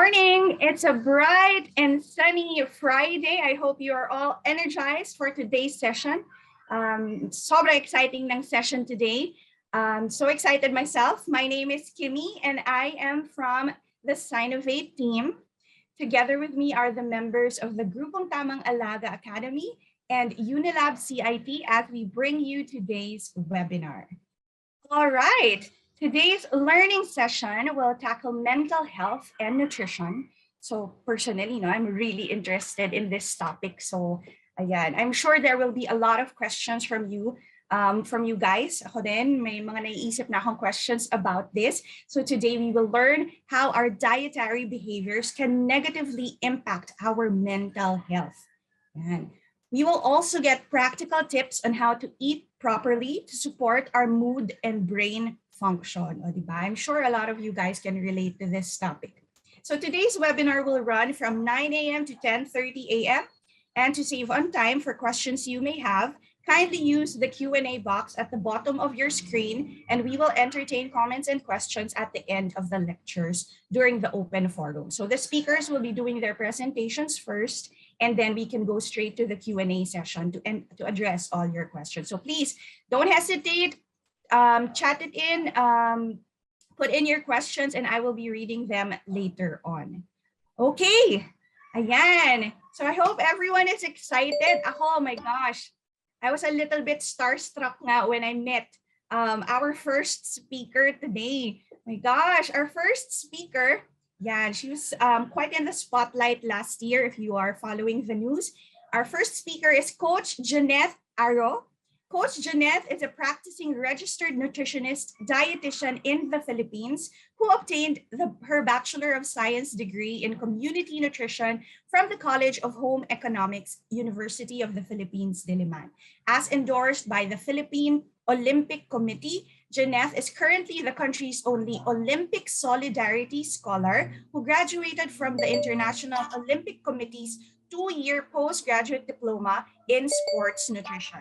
morning. It's a bright and sunny Friday. I hope you are all energized for today's session. Sobrang exciting ng session today. So excited myself. My name is Kimmy and I am from the Sinovate team. Together with me are the members of the Grupong Tamang Alaga Academy and Unilab CIT as we bring you today's webinar. All right. Today's learning session will tackle mental health and nutrition. So personally, I'm really interested in this topic. So again, I'm sure there will be a lot of questions from you guys. Ako din, may mga naiisip na akong questions about this. So today we will learn how our dietary behaviors can negatively impact our mental health. Yan. We will also get practical tips on how to eat properly to support our mood and brain function. O, diba? I'm sure a lot of you guys can relate to this topic. So today's webinar will run from 9 a.m. to 10:30 a.m. And to save on time for questions you may have, kindly use the Q&A box at the bottom of your screen, and we will entertain comments and questions at the end of the lectures during the open forum. So the speakers will be doing their presentations first, and then we can go straight to the Q&A session to address all your questions. So please don't hesitate, chat it in, put in your questions, and I will be reading them later on. Okay, ayan. So I hope everyone is excited. Oh my gosh, I was a little bit starstruck nga when I met our first speaker today. My gosh, our first speaker, yeah, she was quite in the spotlight last year if you are following the news. Our first speaker is Coach Janeth Aro. Coach Janeth is a practicing registered nutritionist, dietitian in the Philippines who obtained her Bachelor of Science degree in Community Nutrition from the College of Home Economics, University of the Philippines, Diliman. As endorsed by the Philippine Olympic Committee, Janeth is currently the country's only Olympic Solidarity Scholar who graduated from the International Olympic Committee's 2-year postgraduate diploma in sports nutrition.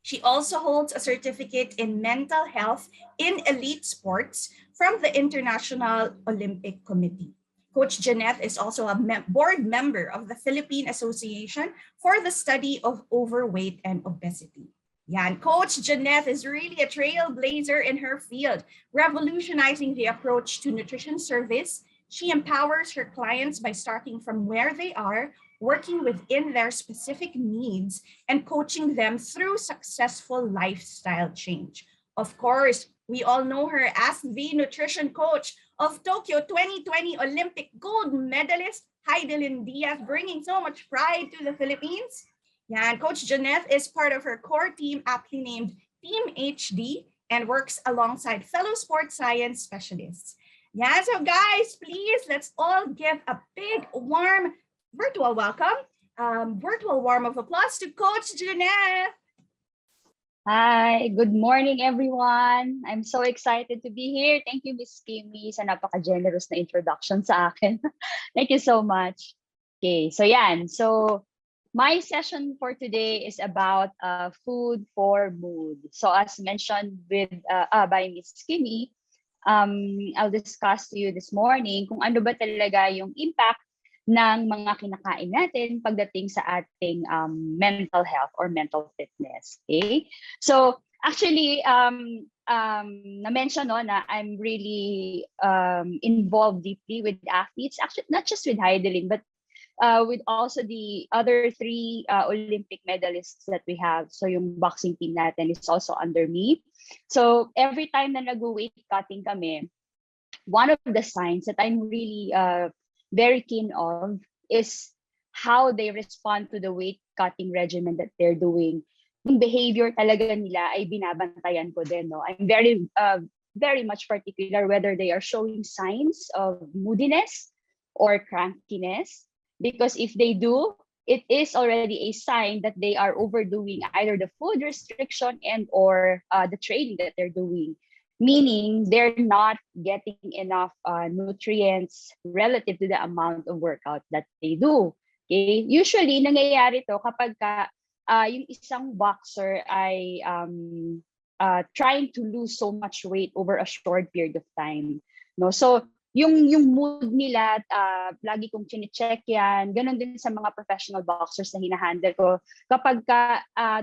She also holds a certificate in mental health in elite sports from the International Olympic Committee. Coach Janeth is also a board member of the Philippine Association for the Study of Overweight and Obesity. Yan, Coach Janeth is really a trailblazer in her field, revolutionizing the approach to nutrition service. She empowers her clients by starting from where they are, working within their specific needs, and coaching them through successful lifestyle change. Of course, we all know her as the nutrition coach of Tokyo 2020 Olympic gold medalist Heidelin Diaz, bringing so much pride to the Philippines. Yeah, and Coach Janeth is part of her core team, aptly named Team HD, and works alongside fellow sports science specialists. Yeah, so guys, please, let's all give a big, warm virtual welcome, virtual warm of applause to Coach Janeth. Hi, good morning everyone. I'm so excited to be here. Thank you, Miss Kimmy, sa napaka-generous na introduction sa akin. Thank you so much. Okay, so yan. So my session for today is about food for mood. So as mentioned by Miss Kimmy, I'll discuss to you this morning kung ano ba talaga yung impact ng mga kinakain natin pagdating sa ating mental health or mental fitness. Okay? So actually, na-mention na I'm really involved deeply with athletes, actually not just with Heidelin, but with also the other 3 Olympic medalists that we have. So yung boxing team natin is also under me. So every time na nag-weight cutting kami, one of the signs that I'm really very keen of is how they respond to the weight cutting regimen that they're doing. Yung behavior talaga nila ay binabantayan ko din. No? I'm very much particular whether they are showing signs of moodiness or crankiness, because if they do, it is already a sign that they are overdoing either the food restriction and or the training that they're doing. Meaning they're not getting enough nutrients relative to the amount of workout that they do. Okay? Usually, nangyayari to kapag yung isang boxer ay trying to lose so much weight over a short period of time. No? So yung mood nila, lagi kong chine-check yan. Ganon din sa mga professional boxers na hinahandle ko. Kapag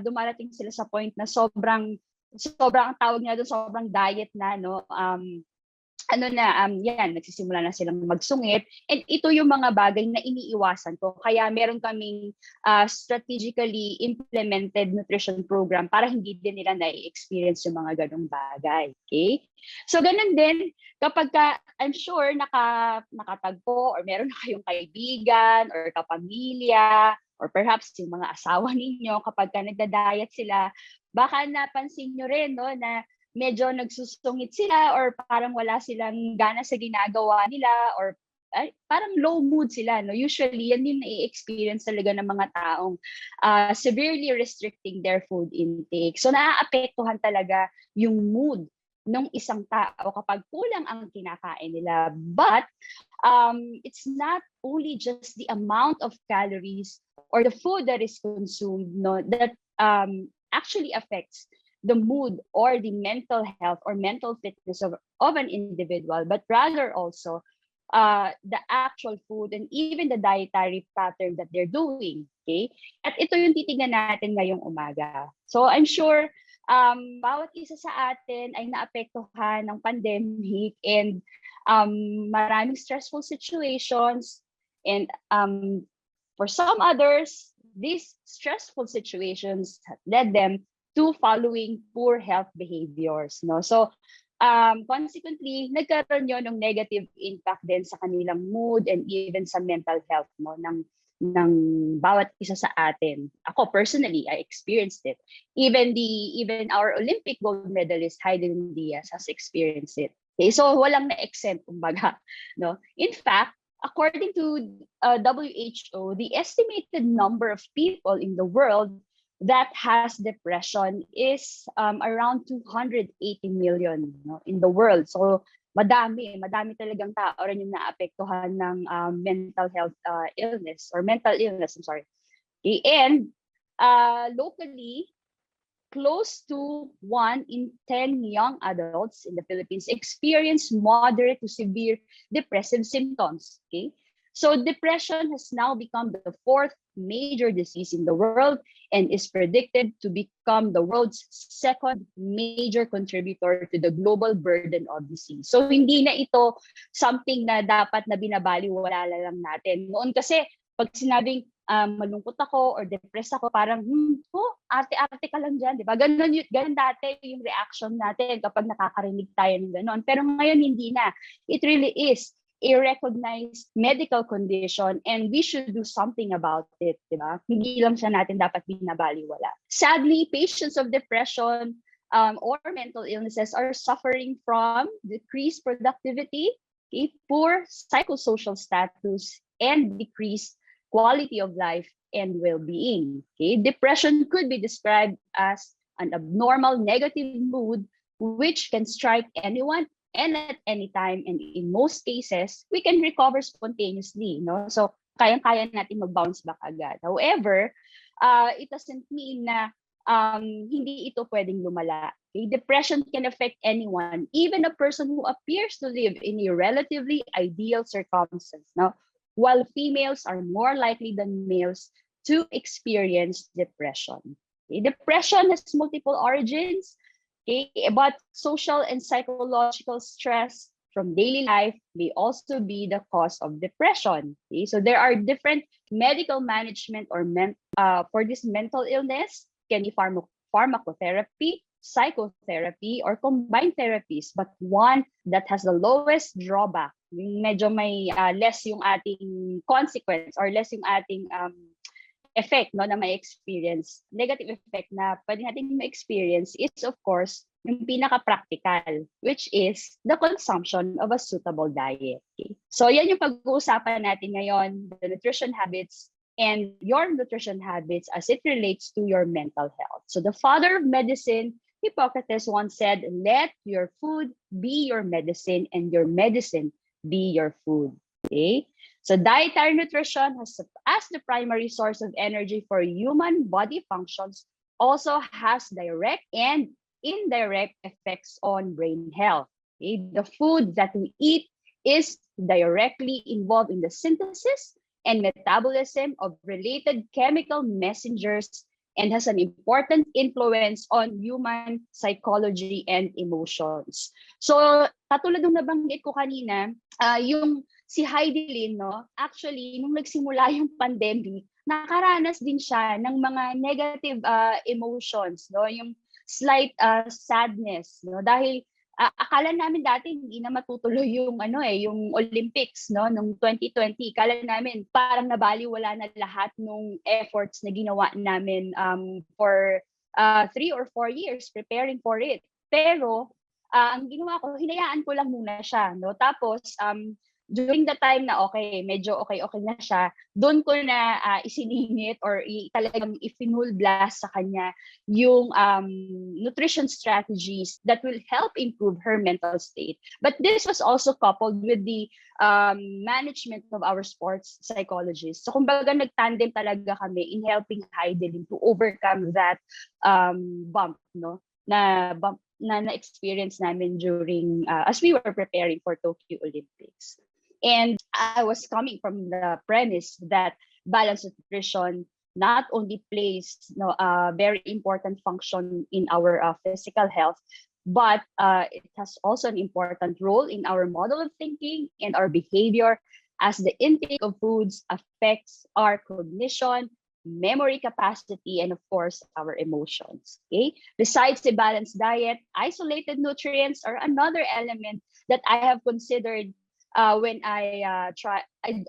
dumarating sila sa point na sobrang ang tawag nila doon, sobrang diet na, no? Yan, nagsisimula na silang magsungit. And ito yung mga bagay na iniiwasan ko. Kaya meron kaming strategically implemented nutrition program para hindi din nila na-experience yung mga ganong bagay. Okay? So, ganun din, kapag I'm sure nakatagpo or meron na kayong kaibigan or kapamilya or perhaps yung mga asawa ninyo, kapag nagda-diet sila, baka napansin nyo rin, no, na medyo nagsusungit sila or parang wala silang gana sa ginagawa nila or parang low mood sila. No? Usually, yan yung na-experience talaga ng mga taong severely restricting their food intake. So, naaapektuhan talaga yung mood ng isang tao kapag kulang ang kinakain nila. But it's not only just the amount of calories or the food that is consumed, no, that actually affects the mood or the mental health or mental fitness of an individual, but rather also the actual food and even the dietary pattern that they're doing. Okay? At ito yung titignan natin ngayong umaga. So I'm sure bawat isa sa atin ay naapektuhan ng pandemic and maraming stressful situations, and for some others, these stressful situations led them to following poor health behaviors, no? So, consequently, nagkaroon yun ng negative impact din sa kanilang mood and even sa mental health, no, ng bawat isa sa atin. Ako personally, I experienced it. Even our Olympic gold medalist Hayden Diaz has experienced it. Okay, so walang na-exempt, kumbaga, no? In fact, according to WHO, the estimated number of people in the world that has depression is around 280 million, no, in the world. So madami talagang tao rin yung naapektuhan ng mental health illness or mental illness, I'm sorry. Okay. And locally, close to 1 in 10 young adults in the Philippines experience moderate to severe depressive symptoms. Okay. So depression has now become the 4th major disease in the world and is predicted to become the world's 2nd major contributor to the global burden of disease. So hindi na ito something na dapat na binabaliwala lang natin. Noon kasi pag sinabing malungkot ako or depressed ako, parang arte-arte ka lang dyan, di ba? Ganun dati yung reaction natin kapag nakakarinig tayo ng ganon. Pero ngayon hindi na. It really is a recognized medical condition and we should do something about it, di ba? Hindi lang siya natin dapat binabaliwala. Sadly, patients of depression or mental illnesses are suffering from decreased productivity, okay, poor psychosocial status, and decreased quality of life and well-being. Okay? Depression could be described as an abnormal negative mood which can strike anyone and at any time, and in most cases, we can recover spontaneously. No? So, kayang-kaya natin mag-bounce back agad. However, it doesn't mean na hindi ito pwedeng lumala. Okay? Depression can affect anyone, even a person who appears to live in a relatively ideal circumstance. No? While females are more likely than males to experience depression. Okay? Depression has multiple origins. Okay, but social and psychological stress from daily life may also be the cause of depression. Okay, so there are different medical management or for this mental illness, can be pharmacotherapy, psychotherapy, or combined therapies. But one that has the lowest drawback, medyo may less yung ating consequence or less yung ating effect, no, na may experience, negative effect na pwede natin ma-experience is of course yung pinaka-practical, which is the consumption of a suitable diet. Okay? So yan yung pag-uusapan natin ngayon, the nutrition habits and your nutrition habits as it relates to your mental health. So the father of medicine, Hippocrates, once said, let your food be your medicine and your medicine be your food. Okay? So dietary nutrition as the primary source of energy for human body functions also has direct and indirect effects on brain health. Okay? The food that we eat is directly involved in the synthesis and metabolism of related chemical messengers and has an important influence on human psychology and emotions. So, katulad ng nabanggit ko kanina, yung si Heidi Lin, no, actually, nung nagsimula yung pandemic, nakaranas din siya ng mga negative emotions, no, yung slight sadness, no, dahil akala namin dati hindi na matutuloy yung yung Olympics no nung 2020. Akala namin parang nabaliwala na lahat ng efforts na ginawa namin for 3 or 4 years preparing for it. Pero ang ginawa ko, hinayaan ko lang muna siya, no? Tapos during the time na medyo okay na siya, doon ko na isiningit or talagang ifinul blast sa kanya yung nutrition strategies that will help improve her mental state. But this was also coupled with the management of our sports psychologists. So kumbaga nag-tandem talaga kami in helping Heidelin to overcome that bump, no? Na na-experience namin during as we were preparing for Tokyo Olympics. And I was coming from the premise that balanced nutrition not only plays a very important function in our physical health, but it has also an important role in our model of thinking and our behavior, as the intake of foods affects our cognition, memory capacity, and of course, our emotions. Okay. Besides the balanced diet, isolated nutrients are another element that I have considered when I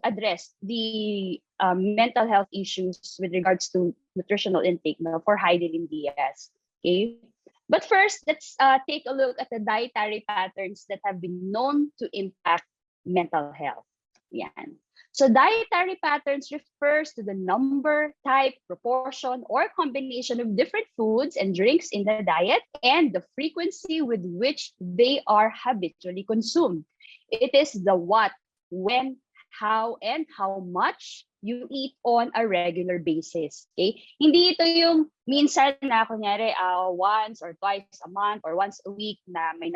addressed the mental health issues with regards to nutritional intake for Heidelin Diaz. Okay, but first let's take a look at the dietary patterns that have been known to impact mental health. Yan. So dietary patterns refers to the number, type, proportion, or combination of different foods and drinks in the diet and the frequency with which they are habitually consumed. It is the what, when, how, and how much you eat on a regular basis. Okay? Hindi ito yung minsan na kunyari once or twice a month or once a week na may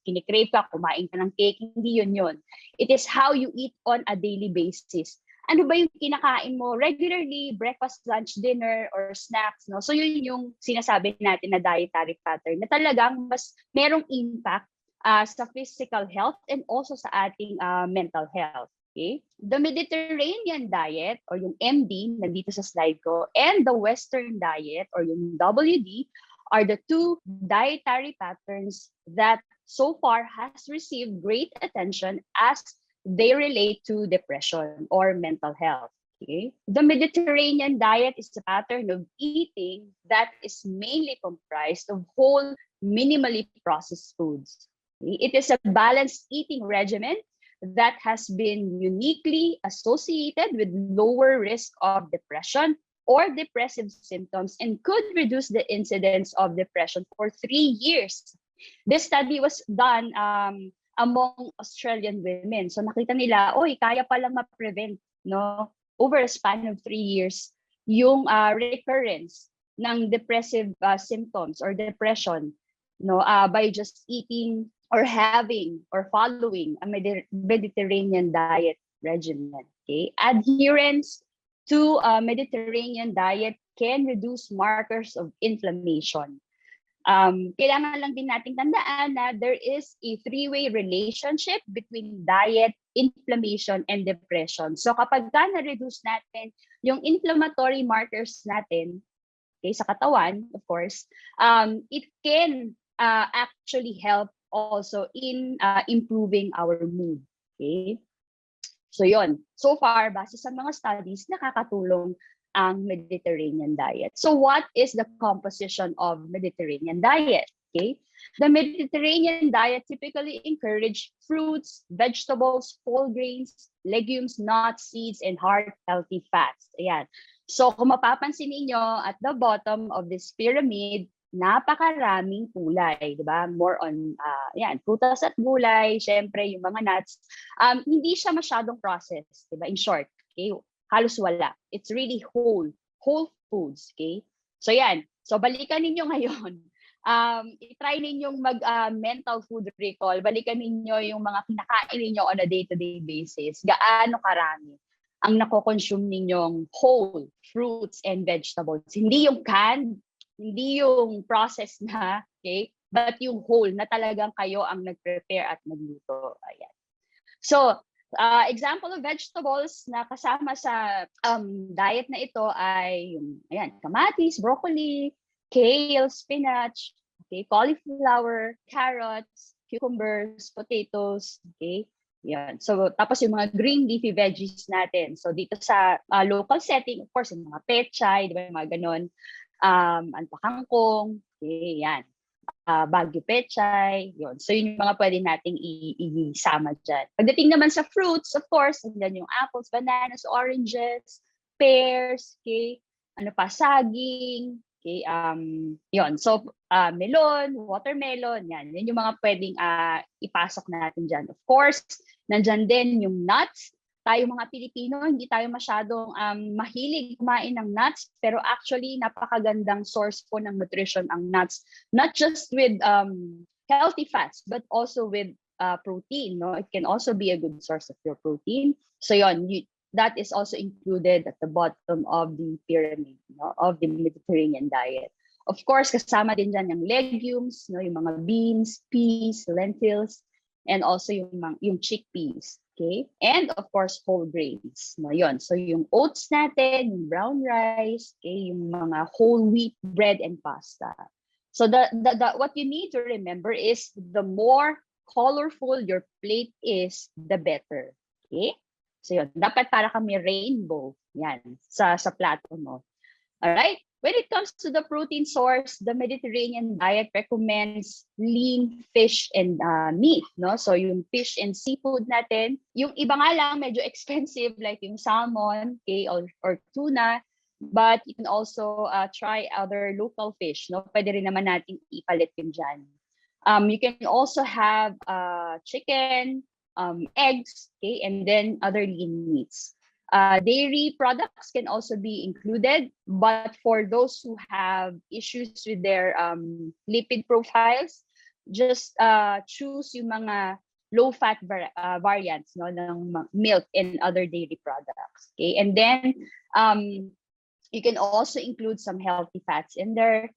kinikrave ka, kumain ka ng cake. Hindi yun. It is how you eat on a daily basis. Ano ba yung kinakain mo regularly, breakfast, lunch, dinner, or snacks, no? So yun yung sinasabi natin na dietary pattern na talagang mas merong impact sa physical health and also sa ating mental health. Okay? The Mediterranean diet or yung MD, nandito sa slide ko, and the Western diet or yung WD are the two dietary patterns that so far has received great attention as they relate to depression or mental health. Okay? The Mediterranean diet is a pattern of eating that is mainly comprised of whole, minimally processed foods. It is a balanced eating regimen that has been uniquely associated with lower risk of depression or depressive symptoms and could reduce the incidence of depression for 3 years. This study was done among Australian women. So nakita nila, kaya palang ma-prevent, no, over a span of 3 years yung recurrence ng depressive symptoms or depression, no, by just eating or having or following a Mediterranean diet regimen. Okay? Adherence to a Mediterranean diet can reduce markers of inflammation. Kailangan lang din nating tandaan na there is a three-way relationship between diet, inflammation, and depression. So kapag na-reduce natin yung inflammatory markers natin, okay, sa katawan, of course, it can actually help also in improving our mood. Okay? So yon. So far, base sa mga studies, nakakatulong ang Mediterranean diet. So what is the composition of Mediterranean diet? Okay? The Mediterranean diet typically encourage fruits, vegetables, whole grains, legumes, nuts, seeds, and heart-healthy fats. Ayan. So kung mapapansin niyo at the bottom of this pyramid, napakaraming kulay, 'di ba? More on prutas at gulay, syempre yung mga nuts. Hindi siya masyadong processed, 'di ba? In short, okay? Halos wala. It's really whole foods, okay? So yan. So balikan ninyo ngayon i-try ninyong mental food recall. Balikan ninyo yung mga kinakain ninyo on a day-to-day basis. Gaano karami ang nako-consume ninyong whole fruits and vegetables. Hindi yung canned, hindi yung processed na, okay? But yung whole na talagang kayo ang nag-prepare at nagluto. Ayan. So, example of vegetables na kasama sa diet na ito ay yung ayan, kamatis, broccoli, kale, spinach, okay, cauliflower, carrots, cucumbers, potatoes, okay? Yan. So, tapos yung mga green leafy veggies natin. So, dito sa local setting, of course, yung mga pechay, di ba, yung mga ganon, anpakangkong, okay, yan. Baguio pechay, yun. So, yun yung mga pwede nating isama dyan. Pagdating naman sa fruits, of course, andyan yung apples, bananas, oranges, pears, okay, ano pa, saging, okay, yun. So, melon, watermelon, yan. Yan yung mga pwedeng ipasok natin dyan. Of course, nandyan din yung nuts. Tayo mga Pilipino, hindi tayo masyadong mahilig kumain ng nuts, pero actually napakagandang source po ng nutrition ang nuts. Not just with healthy fats, but also with protein. No, it can also be a good source of your protein. So yon, that is also included at the bottom of the pyramid, no, of the Mediterranean diet. Of course, kasama din dyan yung legumes, no, yung mga beans, peas, lentils, and also yung chickpeas. Okay? And of course, whole grains. No, yun. So yung oats natin, yung brown rice, okay, yung mga whole wheat bread and pasta. So what you need to remember is the more colorful your plate is, the better. Okay? So yun, dapat para kami rainbow. Yan, sa plato mo. Alright? When it comes to the protein source, the Mediterranean diet recommends lean fish and meat, no? So yung fish and seafood natin, yung iba nga lang medyo expensive like yung salmon, okay, or tuna, but you can also try other local fish, no? Pwede rin naman nating ipalit yun dyan. You can also have chicken, eggs, okay, and then other lean meats. Dairy products can also be included, but for those who have issues with their lipid profiles, just choose yung mga low-fat variants, no, ng milk and other dairy products. Okay, and then you can also include some healthy fats in there,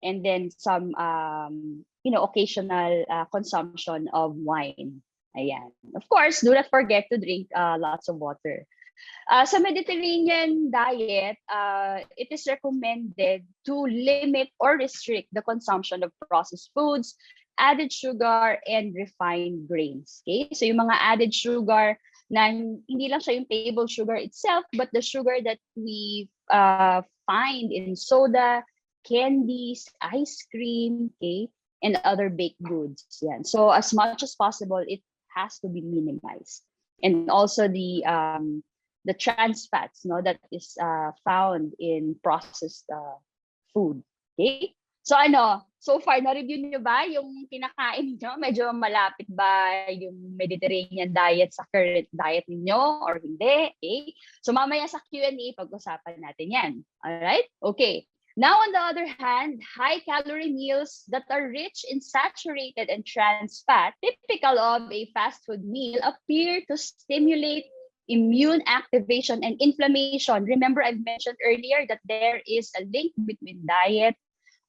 and then some occasional consumption of wine. Ayan. Of course, do not forget to drink lots of water. Sa Mediterranean diet, it is recommended to limit or restrict the consumption of processed foods, added sugar, and refined grains. Okay? So yung mga added sugar na hindi lang siya yung table sugar itself, but the sugar that we find in soda, candies, ice cream, okay, and other baked goods. Yan. So as much as possible, it has to be minimized. And also the trans fats, no, that is found in processed food. Okay? So so far na-review niyo ba yung kinakain niyo? Medyo malapit ba yung Mediterranean diet sa current diet niyo or hindi? Okay? So mamaya sa Q&A pag-usapan natin 'yan. All right? Okay. Now, on the other hand, high-calorie meals that are rich in saturated and trans fat, typical of a fast food meal, appear to stimulate immune activation and inflammation. Remember, I've mentioned earlier that there is a link between diet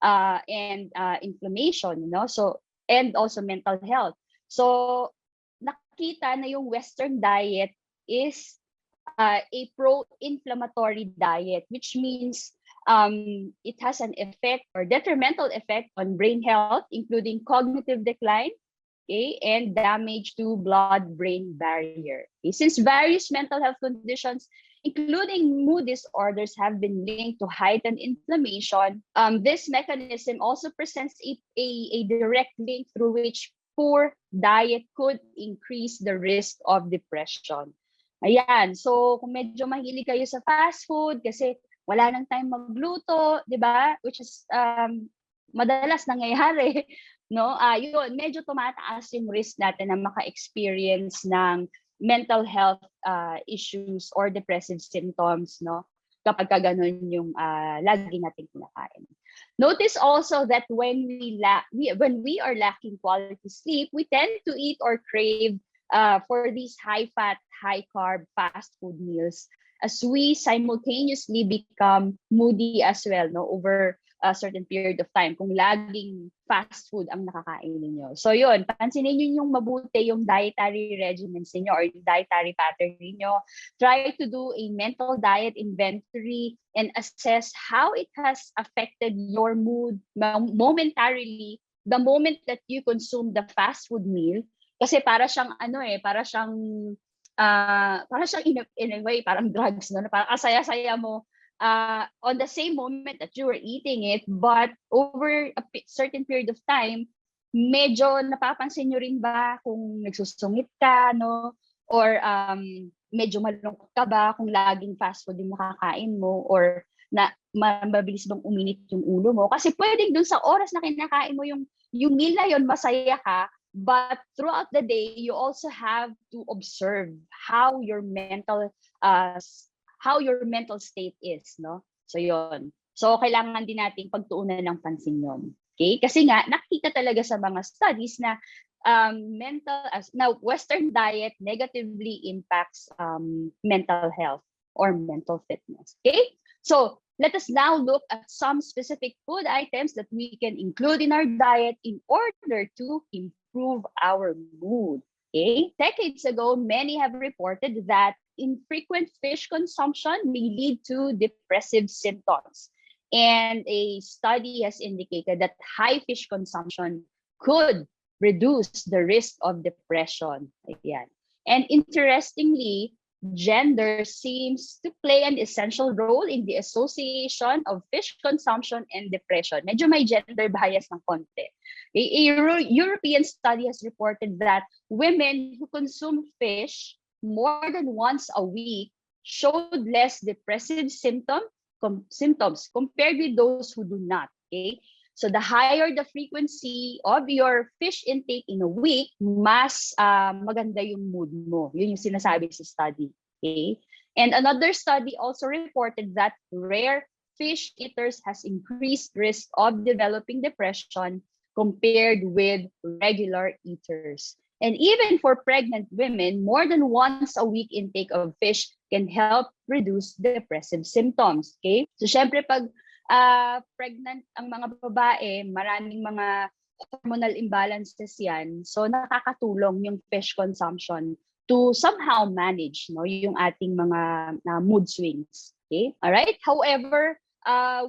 and inflammation, So, and also mental health. So, nakita na yung Western diet is a pro-inflammatory diet, which means it has an effect or detrimental effect on brain health, including cognitive decline, okay, and damage to blood-brain barrier. Okay? Since various mental health conditions, including mood disorders, have been linked to heightened inflammation, this mechanism also presents a direct link through which poor diet could increase the risk of depression. Ayan, so kung medyo mahilig kayo sa fast food kasi wala nang time magluto, 'di ba? Which is madalas nangyayari, no? Yun, medyo tumataas yung risk natin na maka-experience ng mental health issues or depressive symptoms, no? kapag ka ganun yung lagi nating kinakain. Notice also that when we are lacking quality sleep, we tend to eat or crave for these high fat, high carb fast food meals, as we simultaneously become moody as well, no, over a certain period of time kung laging fast food ang nakakain ninyo. So yun, pansinin niyo yung mabuti yung dietary regimens niyo or yung dietary pattern niyo. Try to do a mental diet inventory and assess how it has affected your mood momentarily the moment that you consume the fast food meal. Kasi para siyang in a way, parang drugs, no? Parang kasaya-saya mo on the same moment that you were eating it, but over a certain period of time, medyo napapansin nyo rin ba kung nagsusungit ka, no? Or medyo malungkot ka ba kung laging fast food yung makakain mo, or na mabilis bang uminit yung ulo mo? Kasi pwedeng dun sa oras na kinakain mo yung meal na yun, masaya ka, but throughout the day, you also have to observe how your mental state is, no? So yon. So kailangan din nating pagtuunan ng pansin yon. Okay? Kasi nga nakita talaga sa mga studies na Western diet negatively impacts mental health or mental fitness. Okay? So let us now look at some specific food items that we can include in our diet in order to improve our mood. Okay? Decades ago, many have reported that infrequent fish consumption may lead to depressive symptoms. And a study has indicated that high fish consumption could reduce the risk of depression. Ayan. And interestingly, gender seems to play an essential role in the association of fish consumption and depression. Medyo may gender bias ng konti. A European study has reported that women who consume fish more than once a week showed less depressive symptoms compared with those who do not. Okay? So the higher the frequency of your fish intake in a week, mas maganda yung mood mo. Yun yung sinasabi sa study. Okay? And another study also reported that rare fish eaters has increased risk of developing depression compared with regular eaters. And even for pregnant women, more than once a week intake of fish can help reduce depressive symptoms. Okay? So syempre pag pregnant ang mga babae, maraming mga hormonal imbalances yan. So nakakatulong yung fish consumption to somehow manage, no, yung ating mga mood swings. Okay? All right? However,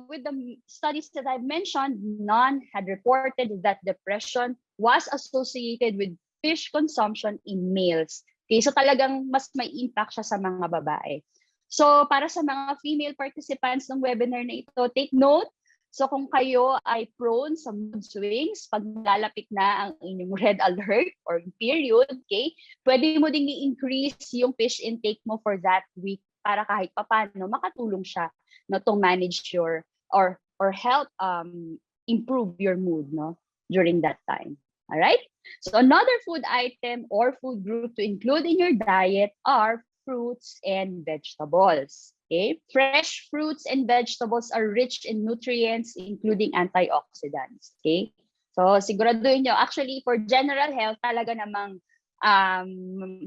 with the studies that I've mentioned, none had reported that depression was associated with fish consumption in males. Okay, so talagang mas may impact siya sa mga babae. So para sa mga female participants ng webinar na ito, take note. So kung kayo ay prone sa mood swings, pag lalapit na ang inyong red alert or period, okay, pwede mo ding i-increase yung fish intake mo for that week para kahit papaano makatulong siya, no, to manage your or help improve your mood, no, during that time. All right? So another food item or food group to include in your diet are fruits and vegetables. Okay? Fresh fruits and vegetables are rich in nutrients, including antioxidants. Okay? So siguraduhin nyo, actually for general health, talaga namang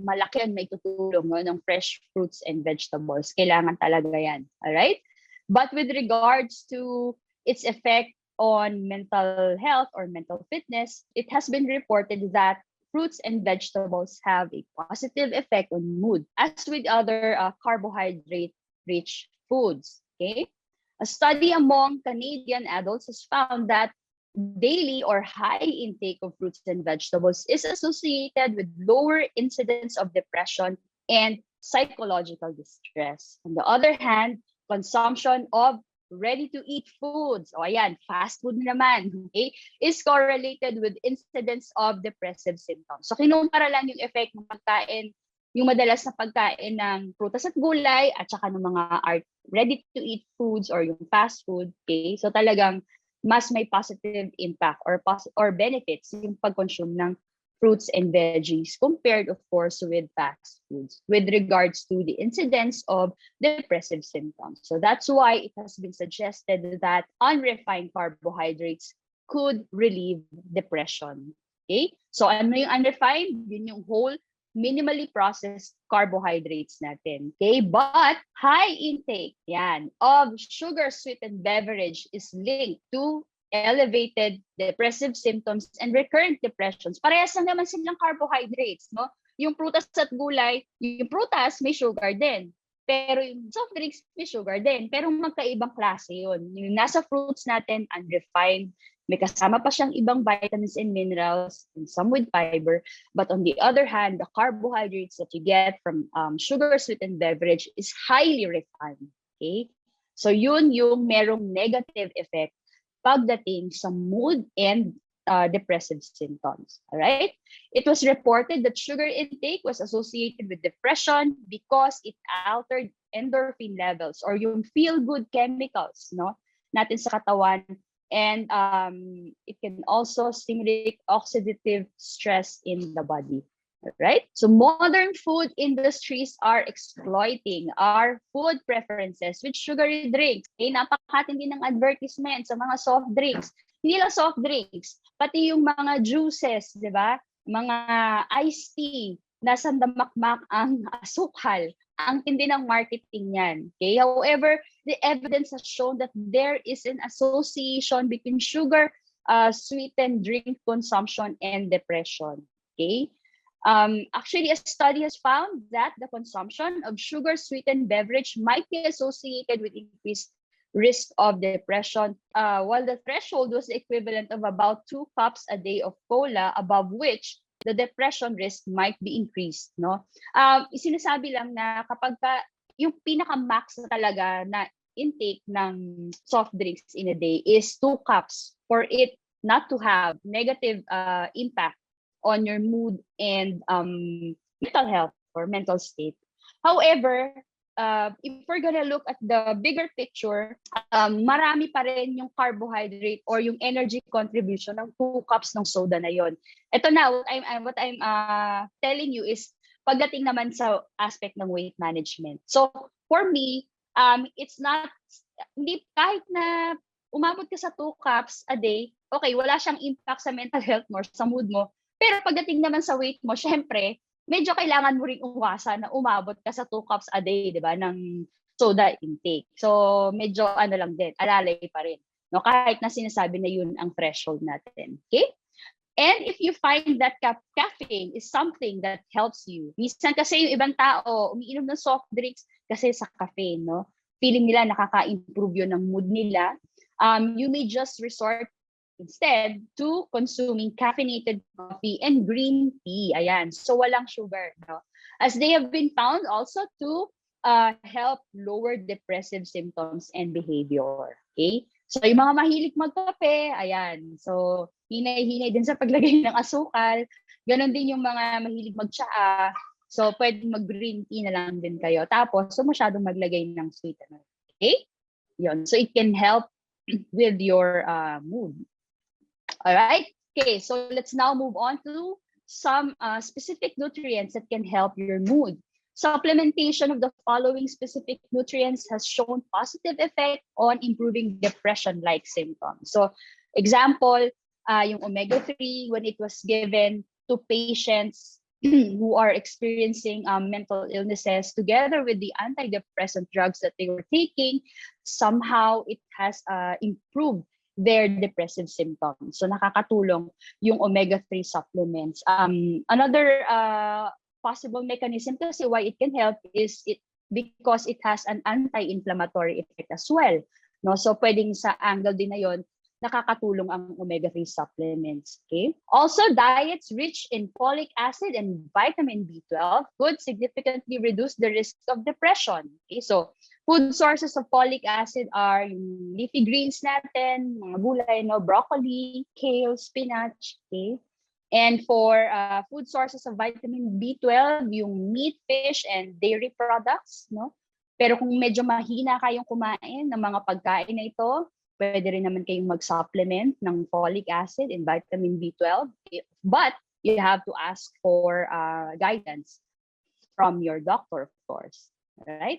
malaki ang may tutulong, no, ng fresh fruits and vegetables. Kailangan talaga yan. All right? But with regards to its effect on mental health or mental fitness, it has been reported that fruits and vegetables have a positive effect on mood, as with other carbohydrate-rich foods. Okay? A study among Canadian adults has found that daily or high intake of fruits and vegetables is associated with lower incidence of depression and psychological distress. On the other hand, consumption of ready-to-eat foods, o ayan, fast food naman, okay, is correlated with incidence of depressive symptoms. So kinumpara lang yung effect ng pagkain, yung madalas na pagkain ng prutas at gulay at saka ng mga ready-to-eat foods or yung fast food, okay? So talagang mas may positive impact or benefits yung pag-consume ng fruits and veggies compared, of course, with fast foods with regards to the incidence of depressive symptoms. So that's why it has been suggested that unrefined carbohydrates could relieve depression. Okay? So ano yung unrefined? Yun yung whole minimally processed carbohydrates natin. Okay? But high intake yan, of sugar-sweetened beverage is linked to elevated depressive symptoms and recurrent depressions. Parehas lang naman silang carbohydrates, no? Yung prutas at gulay, yung prutas may sugar din. Pero yung soft drinks may sugar din. Pero magkaibang klase yun. Yung nasa fruits natin, unrefined, may kasama pa siyang ibang vitamins and minerals, and some with fiber. But on the other hand, the carbohydrates that you get from sugar-sweetened beverage is highly refined. Okay? So yun yung merong negative effect pagdating sa mood and depressive symptoms. All right? It was reported that sugar intake was associated with depression because it altered endorphin levels or yung feel-good chemicals, no, natin sa katawan. And it can also stimulate oxidative stress in the body. Right? So modern food industries are exploiting our food preferences with sugary drinks. Okay, napakatindi ng advertisement sa mga soft drinks. Hindi lang soft drinks, pati yung mga juices, di ba? Mga iced tea, nasa damakmak ang asukal. Ang tindi ng marketing yan. Okay? However, the evidence has shown that there is an association between sugar sweetened drink consumption and depression. Okay? Actually, a study has found that the consumption of sugar-sweetened beverage might be associated with increased risk of depression, while the threshold was the equivalent of about 2 cups a day of cola, above which the depression risk might be increased. No, sinasabi lang na kapag yung pinaka-max na talaga na intake ng soft drinks in a day is 2 cups for it not to have negative impact on your mood and mental health or mental state. However, if we're gonna look at the bigger picture, marami pa rin yung carbohydrate or yung energy contribution ng 2 cups ng soda na yon. Ito na, what I'm telling you is pagdating naman sa aspect ng weight management. So for me, it's not, hindi, kahit na umabot ka sa 2 cups a day, okay, wala siyang impact sa mental health mo, sa mood mo. Pero pagdating naman sa weight mo, syempre, medyo kailangan mo ring uwasan na umabot ka sa 2 cups a day, di ba, ng soda intake. So, medyo ano lang din, alalay pa rin. No? Kahit na sinasabi na yun ang threshold natin. Okay? And if you find that caffeine is something that helps you, minsan kasi yung ibang tao, umiinom ng soft drinks kasi sa caffeine, no? Feeling nila nakaka-improve yun ng mood nila. You may just resort instead to consuming caffeinated coffee and green tea. Ayan. So walang sugar. No? As they have been found also to help lower depressive symptoms and behavior. Okay? So yung mga mahilig magkape, ayan. So hinay-hinay din sa paglagay ng asukal. Ganon din yung mga mahilig magtsaa. So pwedeng mag-green tea na lang din kayo. Tapos so masyadong maglagay ng sweetener. Okay? Yun. So it can help with your mood. All right. Okay, so let's now move on to some specific nutrients that can help your mood. Supplementation of the following specific nutrients has shown positive effect on improving depression-like symptoms. So, example, yung omega-3 when it was given to patients who are experiencing mental illnesses together with the antidepressant drugs that they were taking, somehow it has improved their depressive symptoms. So nakakatulong yung omega-3 supplements. Another possible mechanism kasi why it can help is because it has an anti-inflammatory effect as well. No? So pwedeng sa angle din na yon, nakakatulong ang omega-3 supplements. Okay? Also, diets rich in folic acid and vitamin B12 could significantly reduce the risk of depression. Okay? So food sources of folic acid are yung leafy greens natin, mga gulay, no? Broccoli, kale, spinach. Okay? And for food sources of vitamin B12, yung meat, fish, and dairy products. No? Pero kung medyo mahina kayong kumain ng mga pagkain na ito, pwede rin naman kayong mag-supplement ng folic acid and vitamin B12. Okay? But you have to ask for guidance from your doctor, of course, right?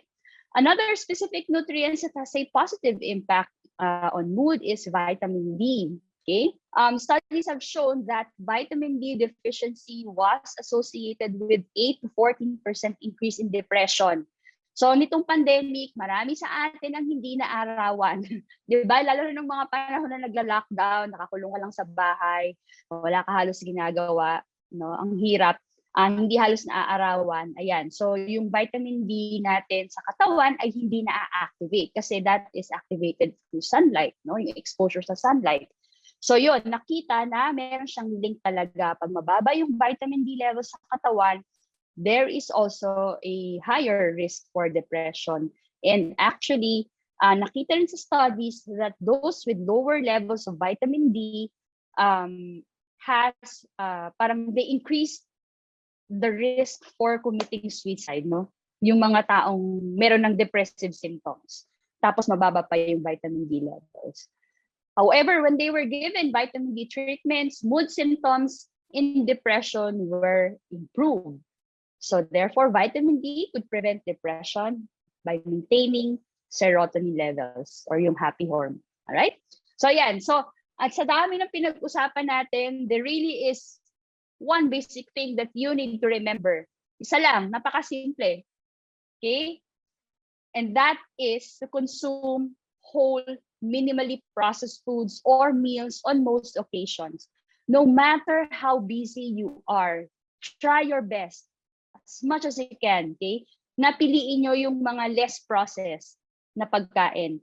Another specific nutrient that has a positive impact on mood is vitamin D. Okay, studies have shown that vitamin D deficiency was associated with 8 to 14% increase in depression. So nitong pandemic, marami sa atin ang hindi naarawan. 'Di ba? Lalo na nung mga panahon na nagla-lockdown, nakakulong ka lang sa bahay, wala ka halos ginagawa, no? Ang hirap. Hindi halos naaarawan. Ayan. So yung vitamin D natin sa katawan ay hindi na-activate kasi that is activated through sunlight, no? Yung exposure sa sunlight. So yun, nakita na meron siyang link talaga. Pag mababa yung vitamin D level sa katawan, there is also a higher risk for depression. And actually, nakita rin sa studies that those with lower levels of vitamin D has parang they increase the risk for committing suicide, no? Yung mga taong meron ng depressive symptoms. Tapos mababa pa yung vitamin D levels. However, when they were given vitamin D treatments, mood symptoms in depression were improved. So therefore, vitamin D could prevent depression by maintaining serotonin levels or yung happy hormone. All right? So yan. So at sa dami ng pinag-usapan natin, there really is one basic thing that you need to remember. Isa lang, napakasimple. Okay? And that is to consume whole, minimally processed foods or meals on most occasions. No matter how busy you are, try your best as much as you can, okay? Napiliin nyo yung mga less processed na pagkain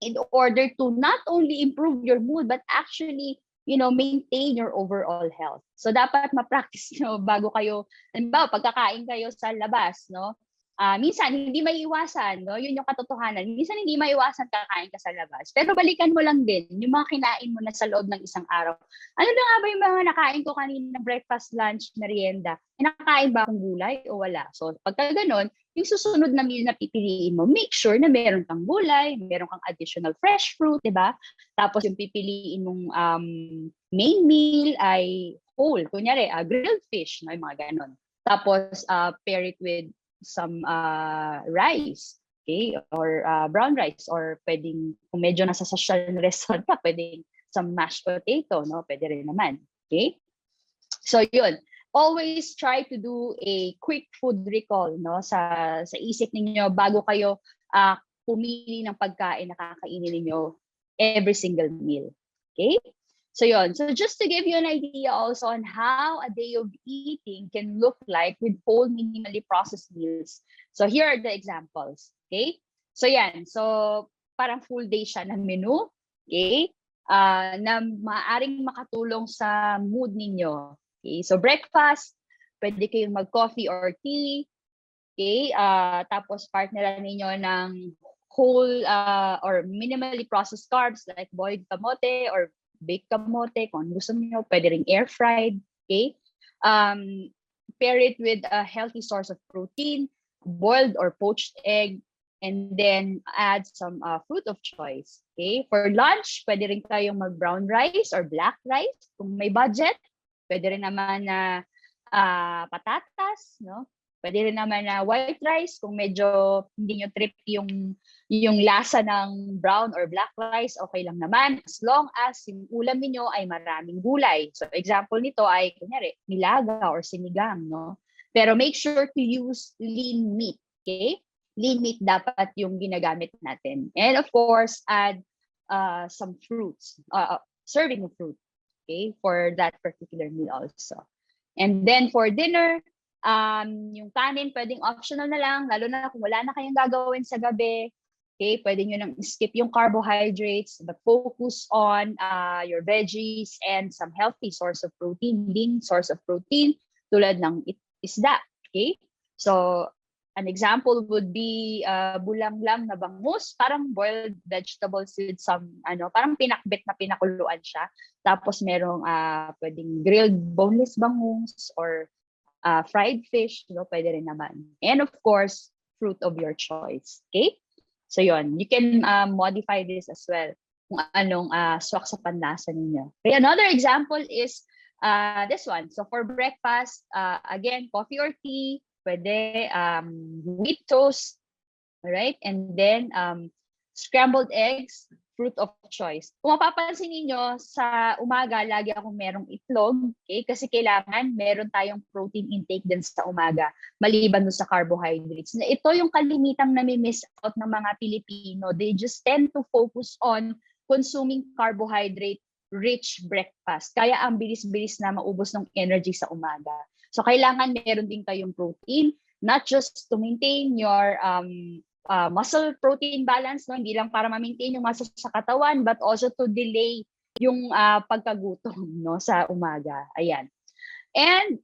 in order to not only improve your mood, but actually, maintain your overall health. So dapat ma-practice nyo bago kayo, halimbawa, pagkakain kayo sa labas, no? Minsan, hindi maiiwasan, no? Yun yung katotohanan. Minsan, hindi maiiwasan kakain ka sa labas. Pero balikan mo lang din yung mga kinain mo na sa loob ng isang araw. Ano na nga ba yung mga nakain ko kanina, breakfast, lunch, merienda? Nakain ba akong gulay o wala? So, pagka ganun, yung susunod na meal na pipiliin mo, make sure na meron kang gulay, meron kang additional fresh fruit, di ba? Tapos yung pipiliin mong main meal ay whole. Kunyari, grilled fish, no? Yung mga ganun. Tapos, pair it with some rice, okay, or brown rice, or pwedeng kung medyo nasa social restaurant ka, pwedeng some mashed potato, no, pwede rin naman, okay. So yun, always try to do a quick food recall, no, sa isip ninyo bago kayo pumili ng pagkain na kakainin ninyo every single meal, okay. So yun, so just to give you an idea also on how a day of eating can look like with whole minimally processed meals. So here are the examples, okay? So yan, so parang full day siya ng menu, okay? Na maaaring makatulong sa mood ninyo. Okay, so breakfast, pwede kayong mag-coffee or tea, okay? Tapos partneran ninyo ng whole or minimally processed carbs like boiled kamote or baked kamote, kung gusto niyo, pwede ring air fried, okay? Pair it with a healthy source of protein, boiled or poached egg, and then add some fruit of choice, okay? For lunch, pwede rin kayong mag-brown rice or black rice. Kung may budget, pwede rin naman na patatas, no? Pwede rin naman na white rice kung medyo hindi nyo trip yung lasa ng brown or black rice, okay lang naman. As long as yung ulam niyo ay maraming gulay. So example nito ay, kunyari, nilaga or sinigang, no? Pero make sure to use lean meat, okay? Lean meat dapat yung ginagamit natin. And of course, add some fruits, serving of fruit, okay? For that particular meal also. And then for dinner, yung kanin, pwedeng optional na lang, lalo na kung wala na kayong gagawin sa gabi. Okay, pwede nyo nang skip yung carbohydrates, but focus on your veggies and some healthy source of protein, lean source of protein, tulad ng isda. Okay, so an example would be bulanglang na bangus, parang boiled vegetables with some, parang pinakbet na pinakuluan siya. Tapos merong pwedeng grilled boneless bangus or fried fish, pwede rin naman. And of course, fruit of your choice. Okay? So yun, you can modify this as well kung anong swak sa panlasa ninyo. Okay, another example is This one. So for breakfast, again, coffee or tea, pwede, wheat toast, right? And then scrambled eggs, fruit of choice. Kung mapapansin niyo sa umaga, lagi akong merong itlog, okay? Kasi kailangan meron tayong protein intake din sa umaga, maliban dun sa carbohydrates. Na ito yung kalimitang nami-miss out ng mga Pilipino. They just tend to focus on consuming carbohydrate-rich breakfast. Kaya ang bilis-bilis na maubos ng energy sa umaga. So kailangan meron din kayong protein, not just to maintain your muscle protein balance, no? Hindi lang para ma-maintain yung muscle sa katawan, but also to delay yung pagkagutom, no, sa umaga. Ayan. And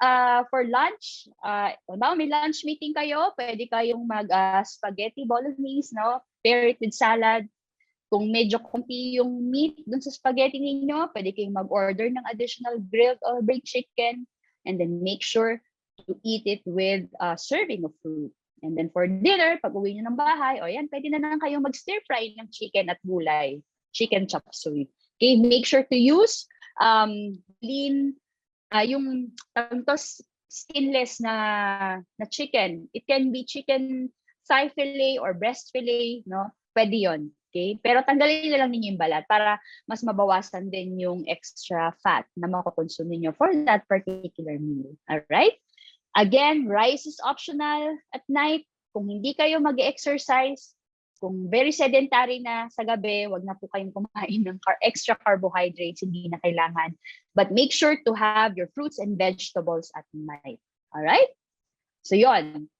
for lunch, may lunch meeting kayo, pwede kayong mag-spaghetti bolognese, no? Pair it with salad. Kung medyo konti yung meat dun sa spaghetti ninyo, pwede kayong mag-order ng additional grilled or baked chicken, and then make sure to eat it with a serving of fruit. And then for dinner, pag uwi nyo ng bahay, pwede na lang kayong mag-stir fry ng chicken at gulay. Chicken chop suey. Okay, make sure to use lean, yung skinless na chicken. It can be chicken thigh fillet or breast fillet, no? Pwede yon. Okay? Pero tanggalin na lang ninyo yung balat para mas mabawasan din yung extra fat na makukonsume niyo for that particular meal. Alright? Again, rice is optional at night. Kung hindi kayo mag-exercise, kung very sedentary na sa gabi, wag na po kayong kumain ng extra carbohydrates, hindi na kailangan. But make sure to have your fruits and vegetables at night. All right? So yon.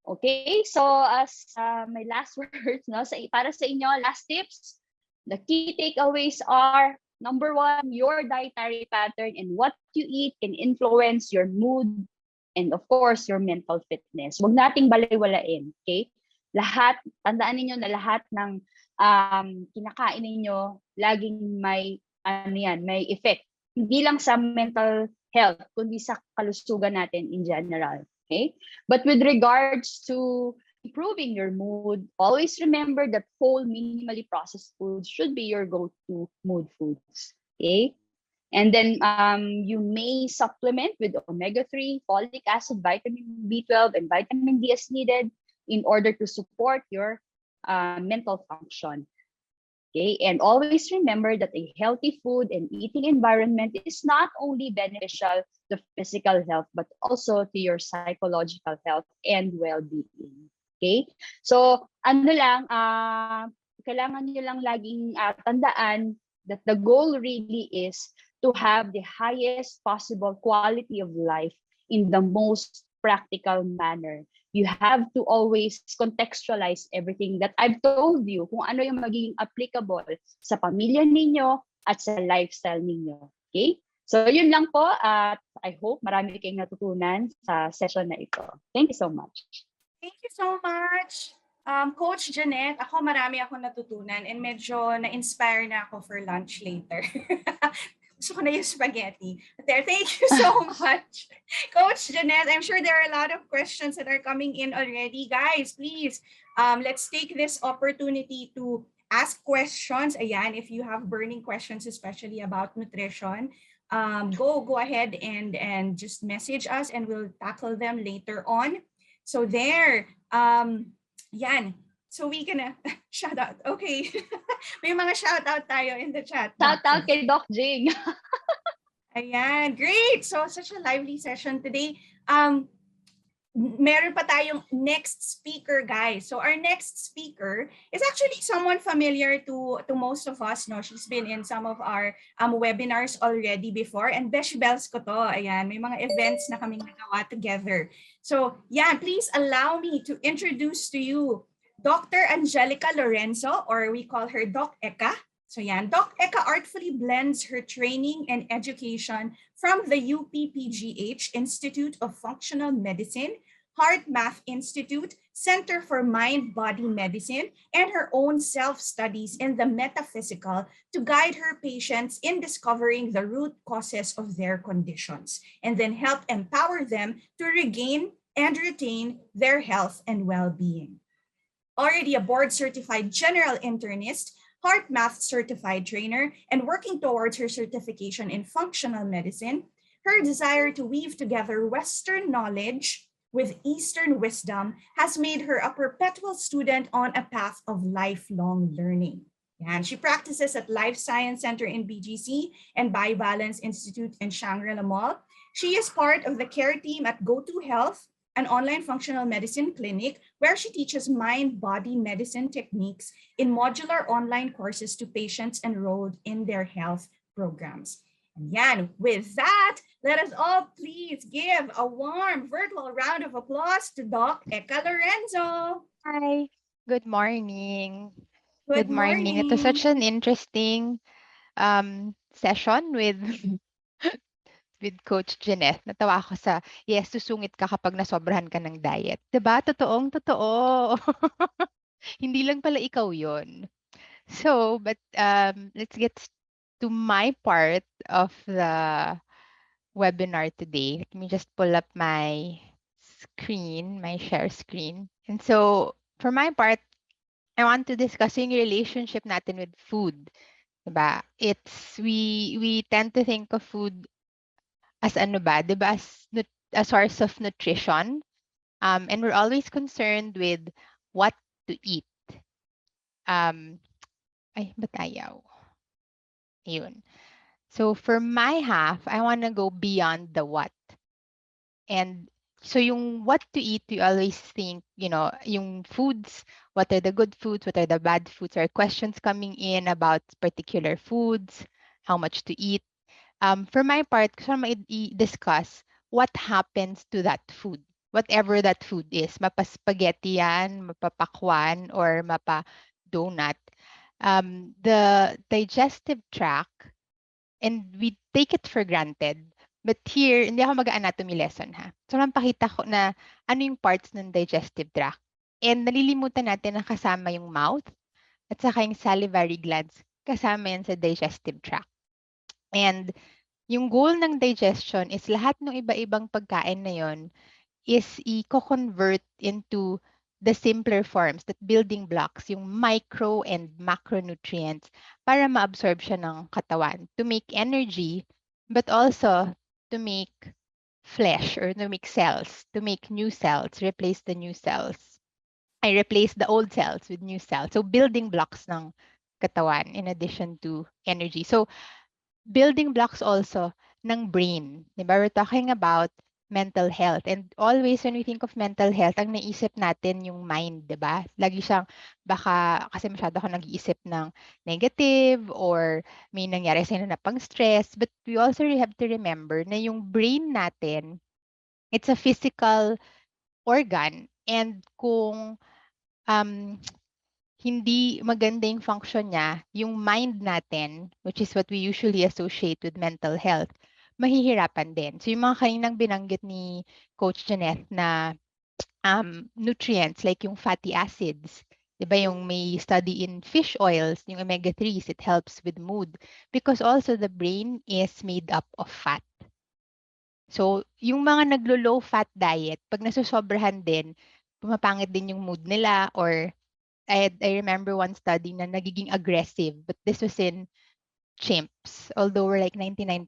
Okay, so as my last words, no, para sa inyo, last tips, the key takeaways are, number 1, your dietary pattern and what you eat can influence your mood, and of course, your mental fitness. Huwag nating baliwalain, okay? Tandaan niyo na lahat ng kinakain niyo laging may effect. Hindi lang sa mental health, kundi sa kalusugan natin in general, okay? But with regards to improving your mood, always remember that whole minimally processed foods should be your go-to mood foods, okay? And then you may supplement with omega-3, folic acid, vitamin B12, and vitamin D as needed in order to support your mental function. Okay, and always remember that a healthy food and eating environment is not only beneficial to physical health, but also to your psychological health and well-being. Okay, so kailangan nyo lang laging tandaan that the goal really is to have the highest possible quality of life in the most practical manner. You have to always contextualize everything that I've told you, kung ano yung magiging applicable sa pamilya ninyo at sa lifestyle ninyo. Okay? So yun lang po, at I hope marami kayong natutunan sa session na ito. Thank you so much. Thank you so much. Coach Jeanette, ako marami akong natutunan and medyo na-inspire na ako for lunch later. Gusto ko na yung spaghetti. There, thank you so much. Coach Jeanette, I'm sure there are a lot of questions that are coming in already. Guys, please, let's take this opportunity to ask questions. Ayan, if you have burning questions, especially about nutrition, go ahead and just message us and we'll tackle them later on. So there, yan. So we gonna shout out. Okay. May mga shout out tayo in the chat. Shout out kay Doc Jing. Ayan, great. So such a lively session today. Meron pa tayong next speaker, guys. So our next speaker is actually someone familiar to most of us. No, she's been in some of our webinars already before. And Besh Bells ko to. Ayan, may mga events na kaming nagawa together. So yeah, please allow me to introduce to you Dr. Angelica Lorenzo, or we call her Doc Eka. So yan, Doc Eka artfully blends her training and education from the UPPGH Institute of Functional Medicine, HeartMath Institute, Center for Mind-Body Medicine, and her own self-studies in the metaphysical to guide her patients in discovering the root causes of their conditions, and then help empower them to regain and retain their health and well-being. Already a board-certified general internist, HeartMath certified trainer, and working towards her certification in functional medicine, Her desire to weave together Western knowledge with Eastern wisdom has made her a perpetual student on a path of lifelong learning. And she practices at Life Science Center in BGC and BioBalance Institute in Shangri-La Mall. She is part of the care team at GoTo Health, an online functional medicine clinic where she teaches mind-body medicine techniques in modular online courses to patients enrolled in their health programs. And yan, with that, let us all please give a warm virtual round of applause to Doc Eka Lorenzo. Hi, good morning. Good Good morning. It was such morning. an interesting session with with Coach Jeanette. Natawa ako sa, yes, susungit ka kapag nasobrahan ka ng diet. 'Di ba? Totoong totoo. Hindi lang pala ikaw 'yon. So, but let's get to my part of the webinar today. Let me just pull up my screen, my share screen. And so, for my part, I want to discuss yung relationship natin with food. Diba? We tend to think of food as ano ba, diba? As a source of nutrition. And we're always concerned with what to eat. Ba't ayaw? Ayun. So for my half, I want to go beyond the what. And so yung what to eat, we always think, yung foods, what are the good foods, what are the bad foods, are questions coming in about particular foods, how much to eat. For my part, gusto ko i-discuss what happens to that food, whatever that food is. Mapa-spaghetti yan, mapapakwan, or mapa-donut. The digestive tract, and we take it for granted. But here, hindi ako mag-anatomy lesson ha. So, lang pakita ko na ano yung parts ng digestive tract. And nalilimutan natin na kasama yung mouth at saka yung salivary glands. Kasama yan sa digestive tract. And yung goal ng digestion is lahat ng iba-ibang pagkain na yon is i-convert into the simpler forms, that building blocks, yung micro and macronutrients para ma-absorb siya ng katawan to make energy, but also to make flesh or to make cells, to make new cells, replace the new cells. I replace the old cells with new cells. So building blocks ng katawan in addition to energy. So building blocks also ng brain. Diba? We're talking about mental health. And always when we think of mental health, ang naisip natin yung mind, diba? Lagi siyang, baka kasi masyado ako nag-iisip ng negative or may nangyari sa'yo na pang stress. But we also have to remember na yung brain natin, it's a physical organ. And kung hindi maganda yung function niya, yung mind natin, which is what we usually associate with mental health, mahihirapan din. So yung mga kaninang binanggit ni Coach Jeanette na nutrients like yung fatty acids, di ba yung may study in fish oils, yung omega-3s, it helps with mood because also the brain is made up of fat. So yung mga naglo-low fat diet, pag nasusobrahan din, pumapangit din yung mood nila or I remember one study na nagiging aggressive, but this was in chimps, although we're like 99%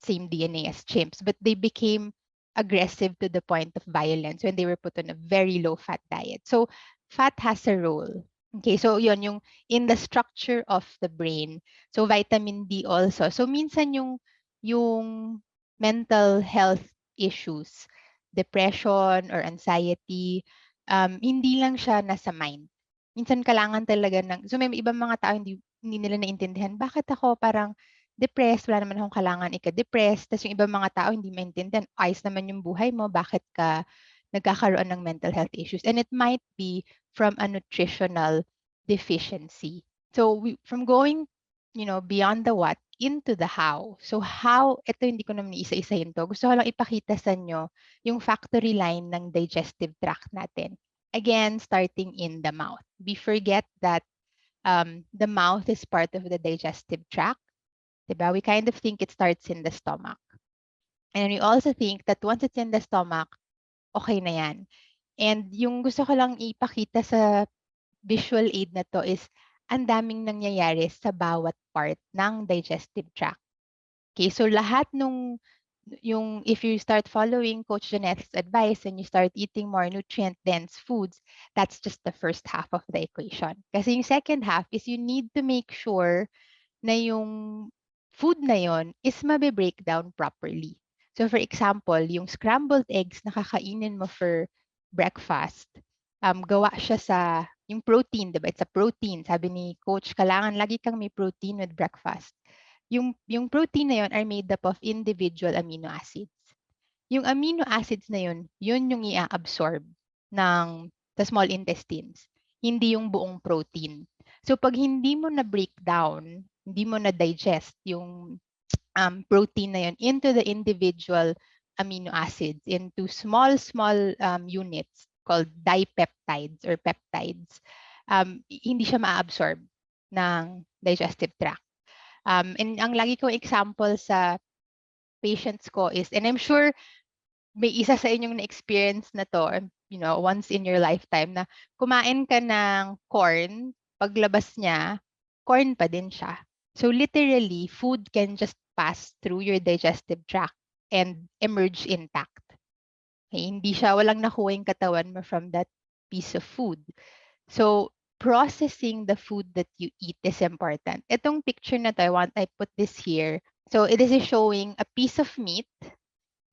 same DNA as chimps, but they became aggressive to the point of violence when they were put on a very low fat diet. So fat has a role. Okay, so yun yung in the structure of the brain. So vitamin D also. So minsan yung mental health issues, depression or anxiety, hindi lang siya nasa mind. Minsan kailangan talaga so may ibang mga tao hindi nila naintindihan, bakit ako parang depressed, wala naman akong kailangan ika-depressed. Tapos yung ibang mga tao hindi maintindihan, ayos naman yung buhay mo, bakit ka nagkakaroon ng mental health issues? And it might be from a nutritional deficiency. So from going, beyond the what, into the how. So how, ito hindi ko naman isa-isahin to. Gusto ko lang ipakita sa inyo yung factory line ng digestive tract natin. Again, starting in the mouth. We forget that the mouth is part of the digestive tract. Diba? We kind of think it starts in the stomach. And we also think that once it's in the stomach, okay na yan. And yung gusto ko lang ipakita sa visual aid na to is ang daming nangyayari sa bawat part ng digestive tract. Okay, so lahat nung if you start following Coach Jeanette's advice and you start eating more nutrient-dense foods, that's just the first half of the equation. Kasi yung second half is you need to make sure na yung food na yon is mabe-breakdown properly. So for example, yung scrambled eggs na kakainin mo for breakfast, gawa siya sa yung protein, diba? It's a protein. Sabi ni Coach, kailangan lagi kang may protein with breakfast. Yung protein na yon are made up of individual amino acids. Yung amino acids na yun yung i-absorb sa small intestines, hindi yung buong protein. So pag hindi mo na break down, hindi mo na digest yung protein na yun into the individual amino acids into small units called dipeptides or peptides, hindi siya ma-absorb ng digestive tract. And ang lagi kong example sa patients ko is, and I'm sure may isa sa inyong na-experience na to, once in your lifetime na kumain ka ng corn, paglabas niya, corn pa din siya. So literally, food can just pass through your digestive tract and emerge intact. Okay? Hindi siya, walang nakuha yung katawan mo from that piece of food. So processing the food that you eat is important. Itong picture na to, I put this here. So it is showing a piece of meat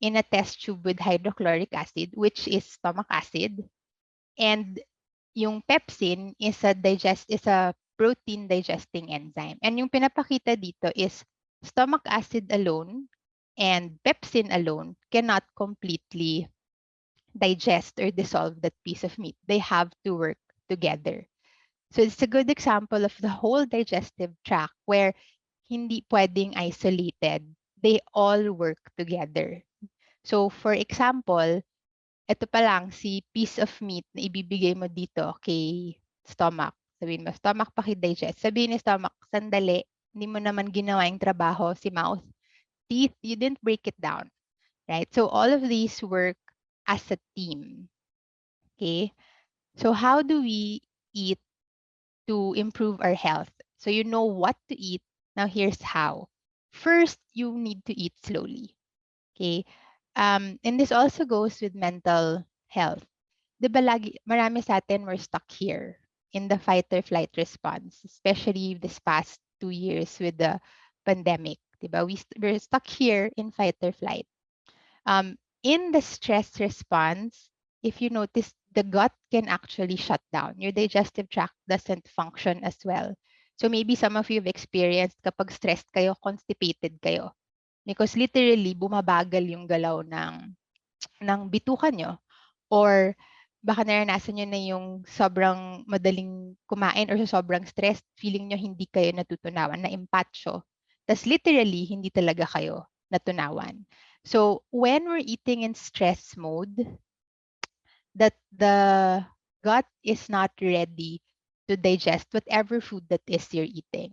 in a test tube with hydrochloric acid, which is stomach acid. And yung pepsin is a protein digesting enzyme. And yung pinapakita dito is stomach acid alone and pepsin alone cannot completely digest or dissolve that piece of meat. They have to work together. So it's a good example of the whole digestive tract where hindi pwedeng isolated. They all work together. So for example, ito pa lang, si piece of meat na ibibigay mo dito kay stomach. Sabihin mo, stomach paki-digest. Sabihin ni stomach, sandali, hindi mo naman ginawa yung trabaho si mouth. Teeth, you didn't break it down. Right? So all of these work as a team. Okay? So how do we eat to improve our health? So you know what to eat. Now here's how. First, you need to eat slowly. Okay? And this also goes with mental health. Diba marami sa atin we're stuck here in the fight or flight response, especially this past 2 years with the pandemic. Diba? We're stuck here in fight or flight. In the stress response, if you notice, the gut can actually shut down. Your digestive tract doesn't function as well. So maybe some of you have experienced kapag stressed kayo, constipated kayo. Because literally, bumabagal yung galaw ng bituka nyo. Or baka naranasan nyo na yung sobrang madaling kumain or sobrang stressed, feeling nyo hindi kayo natutunawan, na impatcho. Tas literally, hindi talaga kayo natunawan. So when we're eating in stress mode, that the gut is not ready to digest whatever food that is you're eating.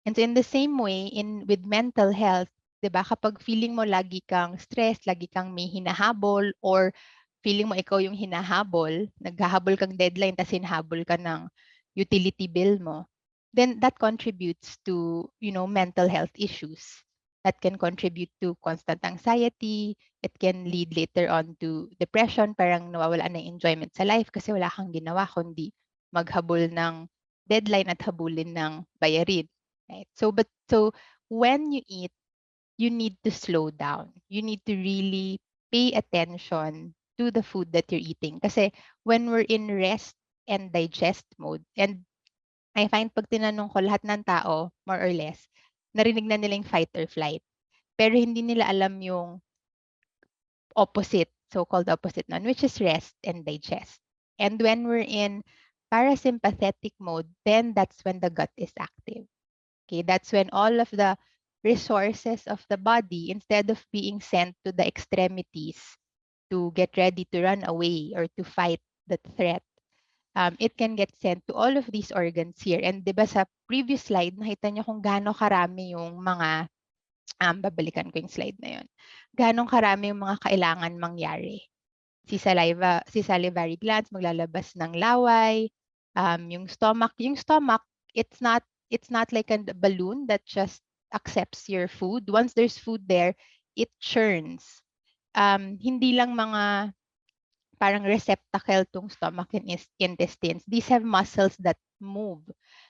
And so in the same way, with mental health, 'di ba, kapag feeling mo lagi kang stress, lagi kang may hinahabol, or feeling mo ikaw yung hinahabol, naghahabol kang deadline tapos hinahabol ka ng utility bill mo, then that contributes to, mental health issues. That can contribute to constant anxiety. It can lead later on to depression, parang nawawala na yung enjoyment sa life kasi wala kang ginawa kundi maghabol ng deadline at habulin ng bayarin. Right? So when you eat, you need to slow down. You need to really pay attention to the food that you're eating. Kasi when we're in rest and digest mode, and I find pag tinanong ko lahat ng tao, more or less, narinig na nila yung fight or flight. Pero hindi nila alam yung opposite, so-called opposite nun, which is rest and digest. And when we're in parasympathetic mode, then that's when the gut is active. Okay, that's when all of the resources of the body, instead of being sent to the extremities to get ready to run away or to fight the threat, it can get sent to all of these organs here. And diba sa previous slide, nakita niyo kung gaano karami yung mga, babalikan ko yung slide na yun, gaano karami yung mga kailangan mangyari. Si salivary glands, maglalabas ng laway, yung stomach, it's not like a balloon that just accepts your food. Once there's food there, it churns. Hindi lang mga parang receptacle tong stomach and intestines. These have muscles that move.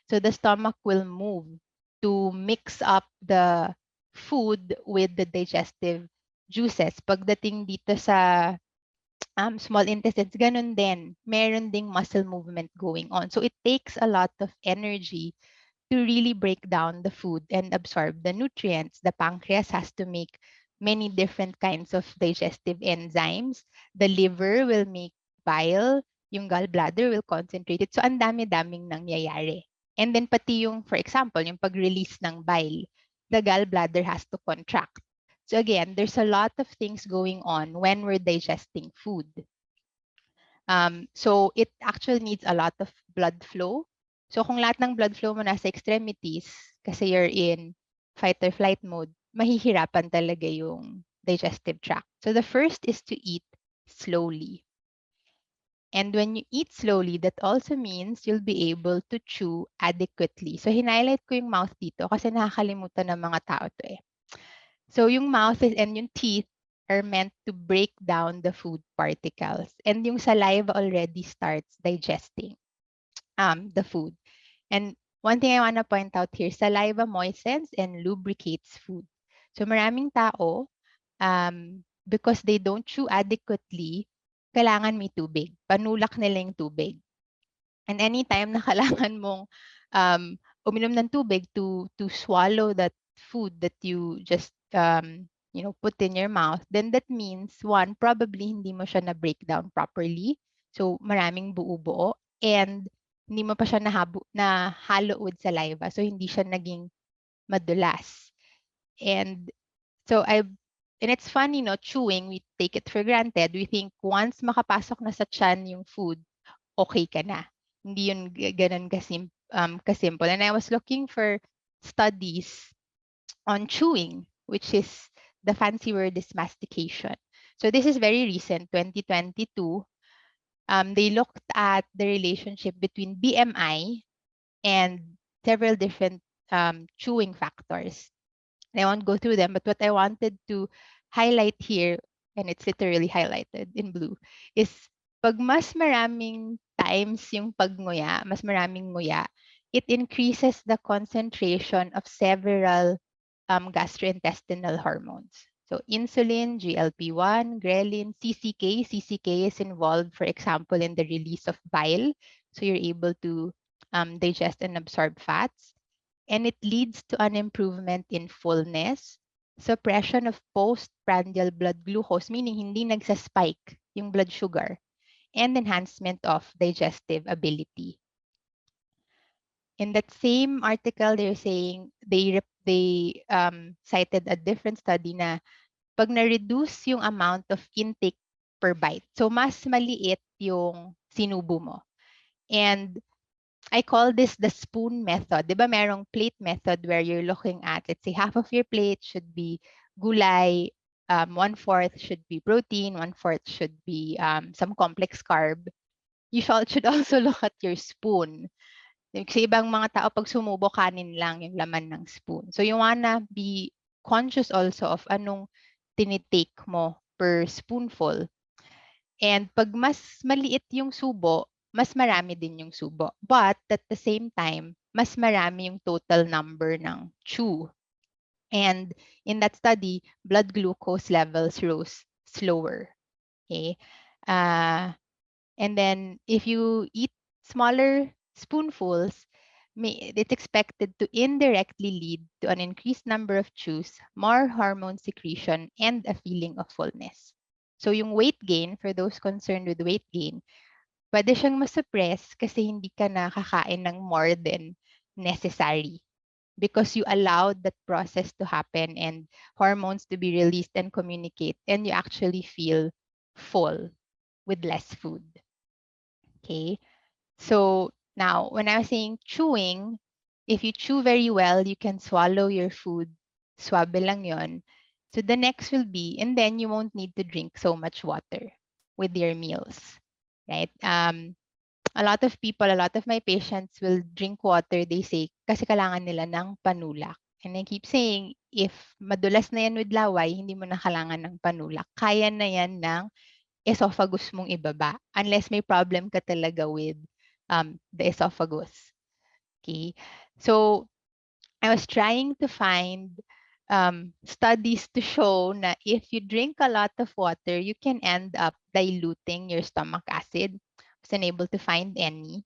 So the stomach will move to mix up the food with the digestive juices. Pagdating dito sa small intestines, ganun din. Meron ding muscle movement going on. So it takes a lot of energy to really break down the food and absorb the nutrients. The pancreas has to make many different kinds of digestive enzymes. The liver will make bile. Yung gallbladder will concentrate it. So ang dami-daming nangyayari. And then pati yung, for example, yung pag-release ng bile, the gallbladder has to contract. So again, there's a lot of things going on when we're digesting food. So it actually needs a lot of blood flow. So kung lahat ng blood flow mo nasa extremities, kasi you're in fight or flight mode, mahihirapan talaga yung digestive tract. So the first is to eat slowly. And when you eat slowly, that also means you'll be able to chew adequately. So highlight ko yung mouth dito kasi nakakalimutan ng mga tao to eh. So yung mouth and yung teeth are meant to break down the food particles. And yung saliva already starts digesting the food. And one thing I want to point out here, saliva moistens and lubricates food. So maraming tao, because they don't chew adequately, kailangan may tubig. Panulak nila yung tubig. And anytime na kailangan mong uminom ng tubig to swallow that food that you just put in your mouth, then that means one, probably hindi mo siya na break down properly. So maraming buo-buo and hindi mo pa siya nahalo with saliva. So hindi siya naging madulas. And it's funny, no, chewing, we take it for granted. We think once makapasok na sa tiyan yung food, okay ka na. Hindi yun ganun kasimple. And I was looking for studies on chewing, which is the fancy word is mastication. So this is very recent, 2022. They looked at the relationship between BMI and several different chewing factors. And I won't go through them, but what I wanted to highlight here, and it's literally highlighted in blue, is pag mas maraming times yung pagnguya, mas maraming nguya, it increases the concentration of several gastrointestinal hormones. So insulin, GLP-1, ghrelin, CCK. CCK is involved, for example, in the release of bile. So you're able to digest and absorb fats. And it leads to an improvement in fullness, suppression of postprandial blood glucose, meaning hindi nagsa-spike yung blood sugar, and enhancement of digestive ability. In that same article, they're saying they cited a different study na pag na-reduce yung amount of intake per bite, so mas maliit yung sinubo mo. And I call this the spoon method. Di ba merong plate method where you're looking at, let's say, half of your plate should be gulay, 1/4 should be protein, 1/4 should be some complex carb. You should also look at your spoon. Kasi ibang mga tao, pag sumubo, kanin lang yung laman ng spoon. So you wanna be conscious also of anong tinitake mo per spoonful. And pag mas maliit yung subo, mas marami din yung subo. But at the same time, mas marami yung total number ng chew. And in that study, blood glucose levels rose slower. Okay. And then if you eat smaller spoonfuls, it's expected to indirectly lead to an increased number of chews, more hormone secretion, and a feeling of fullness. So yung weight gain, for those concerned with weight gain, pwede siyang masuppress kasi hindi ka nakakain ng more than necessary because you allowed that process to happen and hormones to be released and communicate, and you actually feel full with less food. Okay, so now when I was saying chewing, if you chew very well, you can swallow your food. Swabe lang yon. So the next will be, and then you won't need to drink so much water with your meals. Right? A lot of people, a lot of my patients will drink water, they say, kasi kailangan nila ng panulak. And I keep saying, if madulas na yan with laway, hindi mo na kailangan ng panulak. Kaya na yan ng esophagus mong ibaba, unless may problem ka talaga with the esophagus. Okay, so I was trying to find studies to show na if you drink a lot of water, you can end up diluting your stomach acid. I was unable to find any.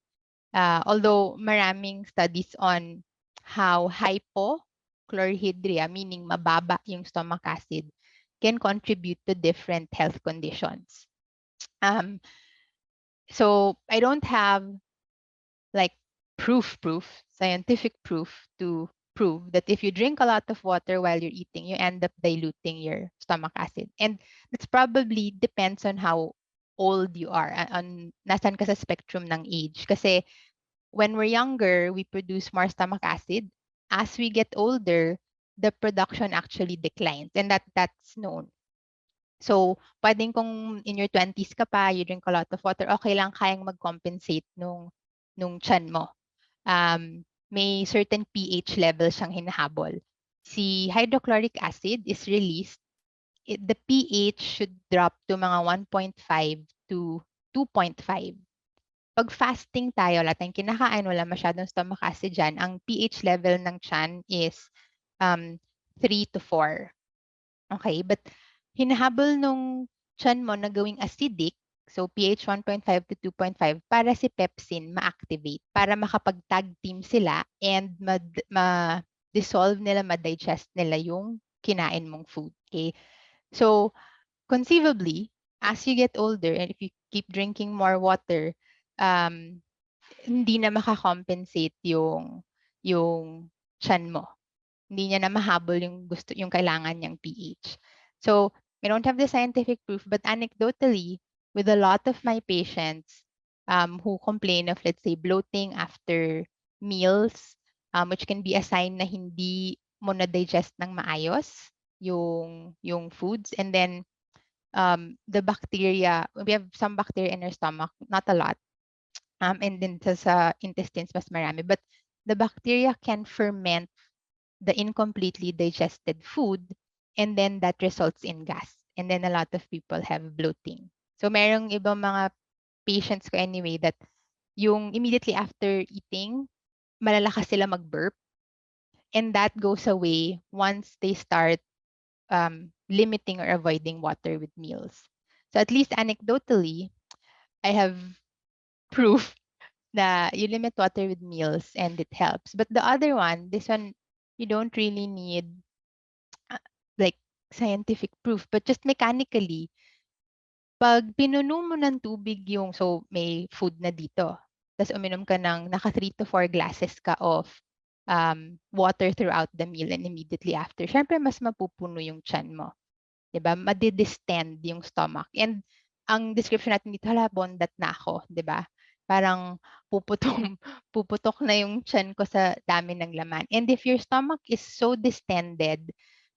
Although maraming studies on how hypochlorhydria, meaning mababa yung stomach acid, can contribute to different health conditions. So I don't have like scientific proof to prove that if you drink a lot of water while you're eating, you end up diluting your stomach acid. And that's probably depends on how old you are, on nasan ka sa spectrum ng age. Kasi when we're younger, we produce more stomach acid. As we get older, the production actually declines, and that's known. So, pwedeng kung in your 20s ka pa, you drink a lot of water, okay lang, kayang mag-compensate nung tiyan mo. May certain pH level siyang hinahabol. Si hydrochloric acid is released, the pH should drop to mga 1.5 to 2.5. Pag fasting tayo, wala tayong kinakain, wala masyadong stomach acid dyan, ang pH level ng tiyan is 3 to 4. Okay, but hinahabol nung tiyan mo na gawing acidic, so pH 1.5 to 2.5, para si pepsin ma-activate, para makapag-tag team sila and ma-dissolve nila, ma-digest nila yung kinain mong food. Okay, so conceivably, as you get older and if you keep drinking more water, hindi na makakompensate yung tiyan mo. Hindi niya na mahabol yung kailangan niyang pH. So, I don't have the scientific proof, but anecdotally, with a lot of my patients who complain of, let's say, bloating after meals, which can be a sign na hindi mo na-digest ng maayos yung foods. And then, the bacteria, we have some bacteria in our stomach, not a lot. And then sa intestines, mas marami. But the bacteria can ferment the incompletely digested food, and then that results in gas. And then a lot of people have bloating. So merong ibang mga patients ko anyway that yung immediately after eating, malalakas sila mag-burp. And that goes away once they start limiting or avoiding water with meals. So at least anecdotally, I have proof na you limit water with meals and it helps. But the other one, this one, you don't really need like scientific proof, but just mechanically, pag pinuno mo ng tubig yung, so may food na dito, tapos uminom ka ng naka 3 to 4 glasses ka of water throughout the meal and immediately after, syempre mas mapupuno yung tiyan mo. 'Di ba? Madidistend yung stomach. And ang description natin dito, hala, bondat na ako, 'di ba? Parang puputok na yung tiyan ko sa dami ng laman. And if your stomach is so distended,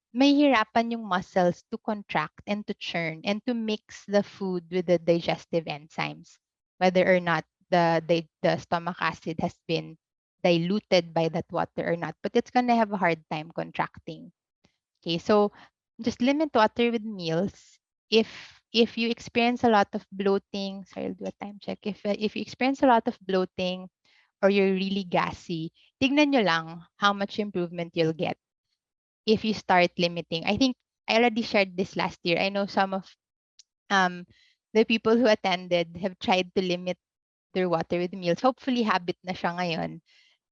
mahihirapan yung muscles to contract and to churn and to mix the food with the digestive enzymes, whether or not the stomach acid has been diluted by that water or not. But it's gonna have a hard time contracting. Okay, so just limit water with meals. If you experience a lot of bloating, sorry, I'll do a time check. If you experience a lot of bloating or you're really gassy, tignan nyo lang how much improvement you'll get if you start limiting. I think I already shared this last year. I know some of the people who attended have tried to limit their water with meals. Hopefully, habit na siya ngayon.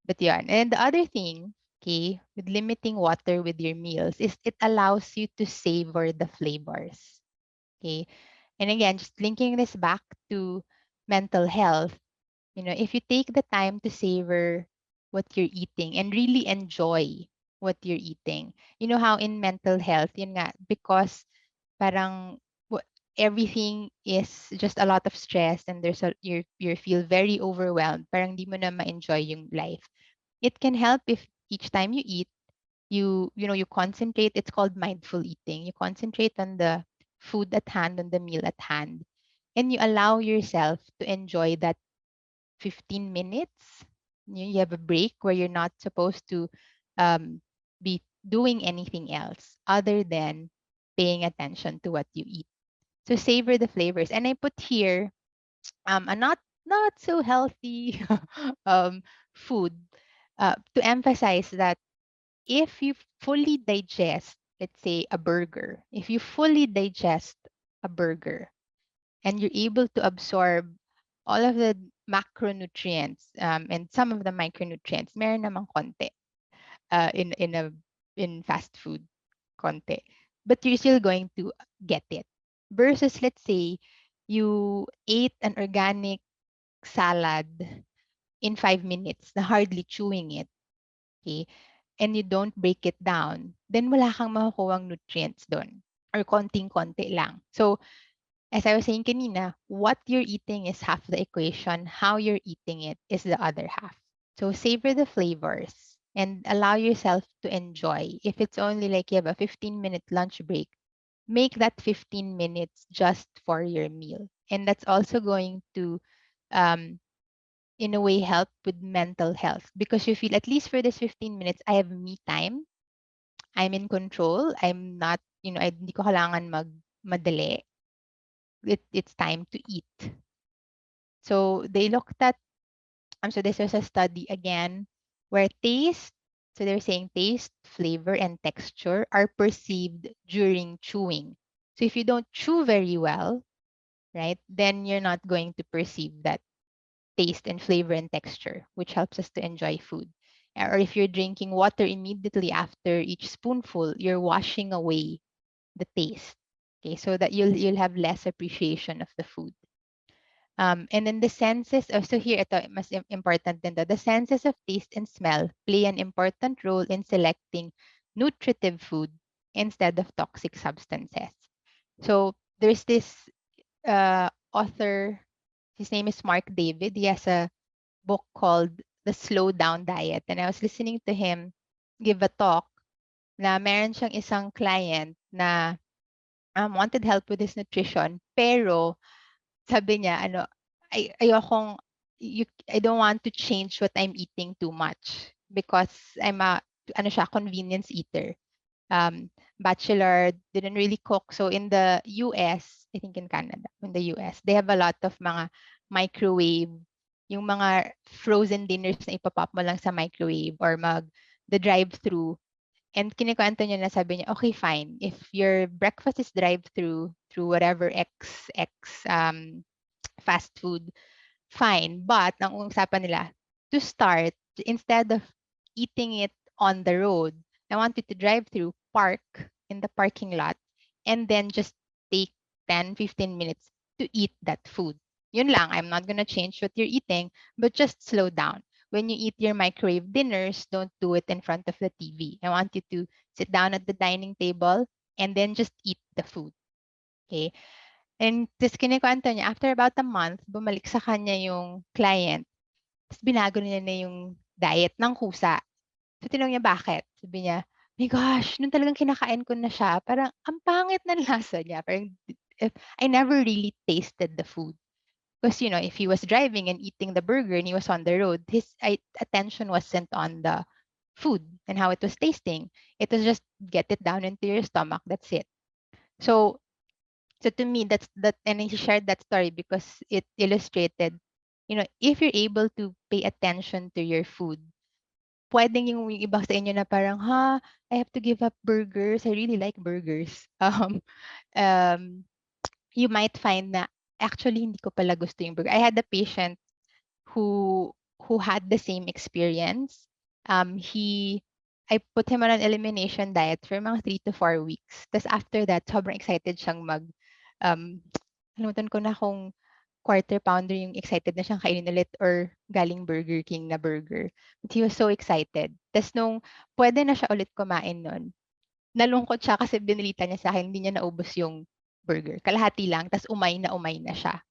But yun. And the other thing, okay, with limiting water with your meals is it allows you to savor the flavors. Okay. And again, just linking this back to mental health, if you take the time to savor what you're eating and really enjoy what you're eating, you know how in mental health, yun nga, because parang everything is just a lot of stress and you feel very overwhelmed, parang di mo na ma-enjoy yung life. It can help if each time you eat, you concentrate. It's called mindful eating. You concentrate on the food at hand, on the meal at hand, and you allow yourself to enjoy that 15 minutes. You have a break where you're not supposed to be doing anything else other than paying attention to what you eat. So savor the flavors. And I put here a not so healthy um, food to emphasize that if you fully digest, let's say a burger, if you fully digest a burger and you're able to absorb all of the macronutrients and some of the micronutrients, meron namang konti in fast food, konti. But you're still going to get it. Versus, let's say, you ate an organic salad in 5 minutes na hardly chewing it, okay, and you don't break it down, then wala kang makukuhang nutrients doon or konting-konti lang. So, as I was saying kanina, what you're eating is half the equation. How you're eating it is the other half. So savor the flavors and allow yourself to enjoy. If it's only like you have a 15-minute lunch break, make that 15 minutes just for your meal. And that's also going to, in a way, help with mental health because you feel at least for this 15 minutes, I have me time. I'm in control. I'm not, hindi ko kailangan madali. It's time to eat. So they looked at, so this was a study again where taste, so they're saying taste, flavor, and texture are perceived during chewing. So if you don't chew very well, right, then you're not going to perceive that taste and flavor and texture, which helps us to enjoy food. Or if you're drinking water immediately after each spoonful, you're washing away the taste. Okay, so that you'll have less appreciation of the food. And then the senses, so here ito, mas important din to. The senses of taste and smell play an important role in selecting nutritive food instead of toxic substances. So there's this author, his name is Mark David. He has a book called The Slow Down Diet. And I was listening to him give a talk na meron siyang isang client na wanted help with his nutrition, pero sabi niya, ayokong, I don't want to change what I'm eating too much because I'm a, convenience eater. Bachelor, didn't really cook. So in the US, I think in Canada, in the US, they have a lot of mga microwave, yung mga frozen dinners na ipapop mo lang sa microwave or the drive-through. And kinikwento niya na sabi niya, okay, fine. If your breakfast is drive-through, through whatever fast food, fine. But ang usapan nila, to start, instead of eating it on the road, I want you to drive through, park in the parking lot, and then just take 10, 15 minutes to eat that food. Yun lang, I'm not gonna change what you're eating, but just slow down. When you eat your microwave dinners, don't do it in front of the TV. I want you to sit down at the dining table and then just eat the food. Okay? And tapos kinikwento niya, after about a month, bumalik sa kanya yung client. Tapos binago niya na yung diet ng kusa. So tinanong niya bakit? Sabi niya, my gosh, nung talagang kinakain ko na siya, parang ang pangit ng lasa niya. Parang I never really tasted the food. Because, if he was driving and eating the burger and he was on the road, his attention wasn't on the food and how it was tasting. It was just get it down into your stomach. That's it. So to me, that's that, and I shared that story because it illustrated, if you're able to pay attention to your food, pwedeng yung iba sa inyo na parang, I have to give up burgers. I really like burgers. You might find na actually hindi ko pala gusto yung burger. I had a patient who had the same experience. I put him on an elimination diet for mga 3 to 4 weeks. Tapos after that, sobrang excited siyang kalimutan ko na kung quarter pounder yung excited na siyang kainin ulit or galing Burger King na burger. But he was so excited. Tapos nung pwede na siya ulit kumain nun, nalungkot siya kasi binilita niya sa akin, hindi niya naubos yung burger. Kalahati lang, tapos umay na siya.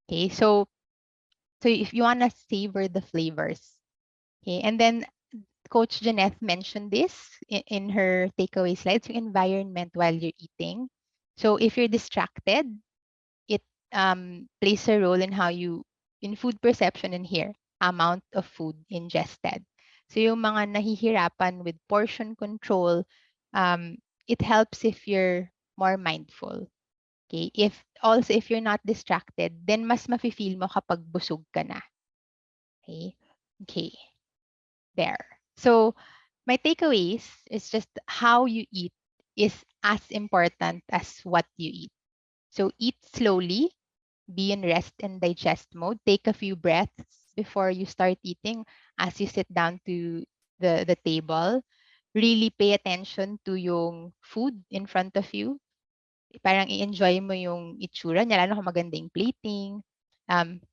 Okay, so if you wanna savor the flavors, okay, and then Coach Janeth mentioned this in her takeaway slides, yung environment while you're eating. So if you're distracted, it plays a role in how in food perception and here, amount of food ingested. So yung mga nahihirapan with portion control, it helps if you're more mindful. Okay? If you're not distracted, then mas mafe-feel mo kapag busog ka na. Okay? Okay. There. So my takeaways is just how you eat is as important as what you eat. So eat slowly, be in rest and digest mode. Take a few breaths before you start eating as you sit down to the table. Really pay attention to yung food in front of you. Parang i-enjoy mo yung itsura niya, lalo kung maganda yung plating.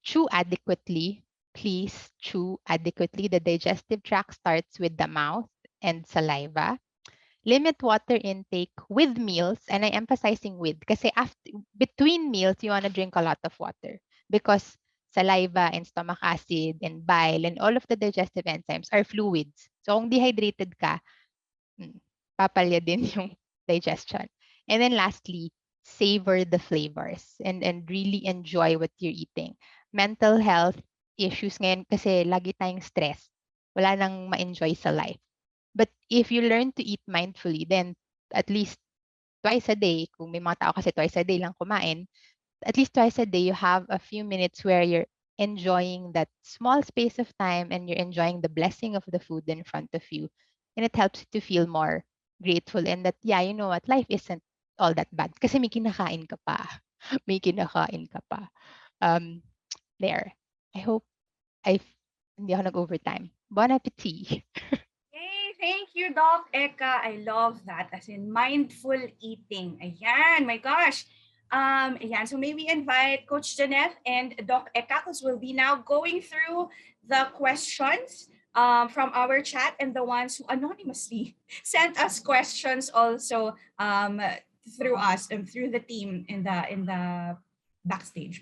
Chew adequately. Please chew adequately. The digestive tract starts with the mouth and saliva. Limit water intake with meals, and I'm emphasizing with kasi between meals, you want to drink a lot of water because saliva and stomach acid and bile and all of the digestive enzymes are fluids. So kung dehydrated ka, papalya din yung digestion. And then lastly, savor the flavors and really enjoy what you're eating. Mental health issues ngayon kasi lagi tayong stress. Wala nang ma-enjoy sa life. But if you learn to eat mindfully, then at least twice a day, kung may mga tao kasi twice a day lang kumain, at least twice a day, you have a few minutes where you're enjoying that small space of time and you're enjoying the blessing of the food in front of you. And it helps you to feel more grateful and that, yeah, you know what, life isn't all that bad kasi may kinakain ka pa. May kinakain ka pa. There. I hope hindi ako nag-overtime. Bon appetit. Hey, thank you, Doc Eka. I love that. As in mindful eating. Ayan, my gosh. Ayan, so maybe invite Coach Janeth and Doc Eka because we'll be now going through the questions from our chat and the ones who anonymously sent us questions also through us and through the team in the backstage.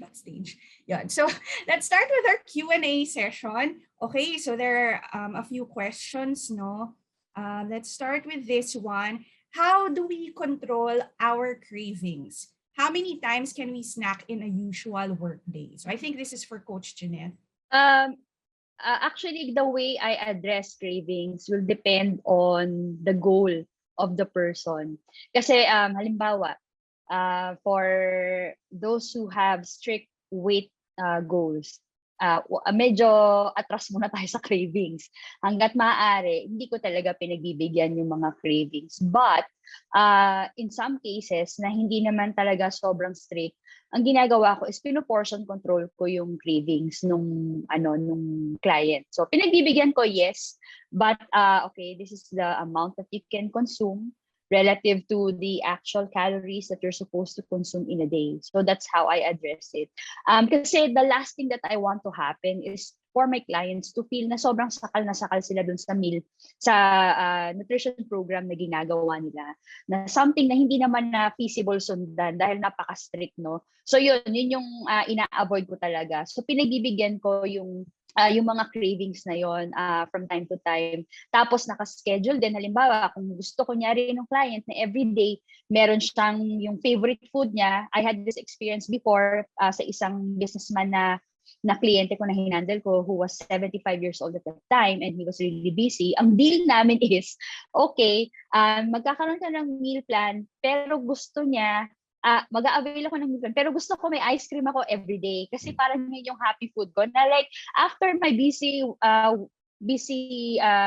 Yeah. So let's start with our Q&A session. Okay, so there are a few questions, no? Let's start with this one. How do we control our cravings? How many times can we snack in a usual work day? So I think this is for Coach Jeanette. Actually, the way I address cravings will depend on the goal of the person. Kasi halimbawa, for those who have strict weight goals, medyo atras muna tayo sa cravings. Hanggat maaari, hindi ko talaga pinagbibigyan yung mga cravings. But in some cases na hindi naman talaga sobrang strict, ang ginagawa ko is pino-portion control ko yung cravings nung client. So pinagbibigyan ko, yes, but okay, this is the amount that you can consume relative to the actual calories that you're supposed to consume in a day. So that's how I address it. Kasi the last thing that I want to happen is for my clients to feel na sobrang sakal na sakal sila dun sa meal, sa nutrition program na ginagawa nila, na something na hindi naman na feasible sundan dahil napaka-strict, no? So yun yung ina-avoid ko talaga. So pinagbibigyan ko yung mga cravings na yon from time to time. Tapos naka-schedule din, halimbawa kung gusto ko nyari ng client na everyday meron siyang yung favorite food niya. I had this experience before sa isang businessman na kliyente ko na hinandle ko who was 75 years old at that time and he was really busy. Ang deal namin is, okay, magkakaroon ka ng meal plan pero gusto niya mag-a-avail ako ng meal plan pero gusto ko may ice cream ako everyday kasi parang yun yung happy food ko na like after my busy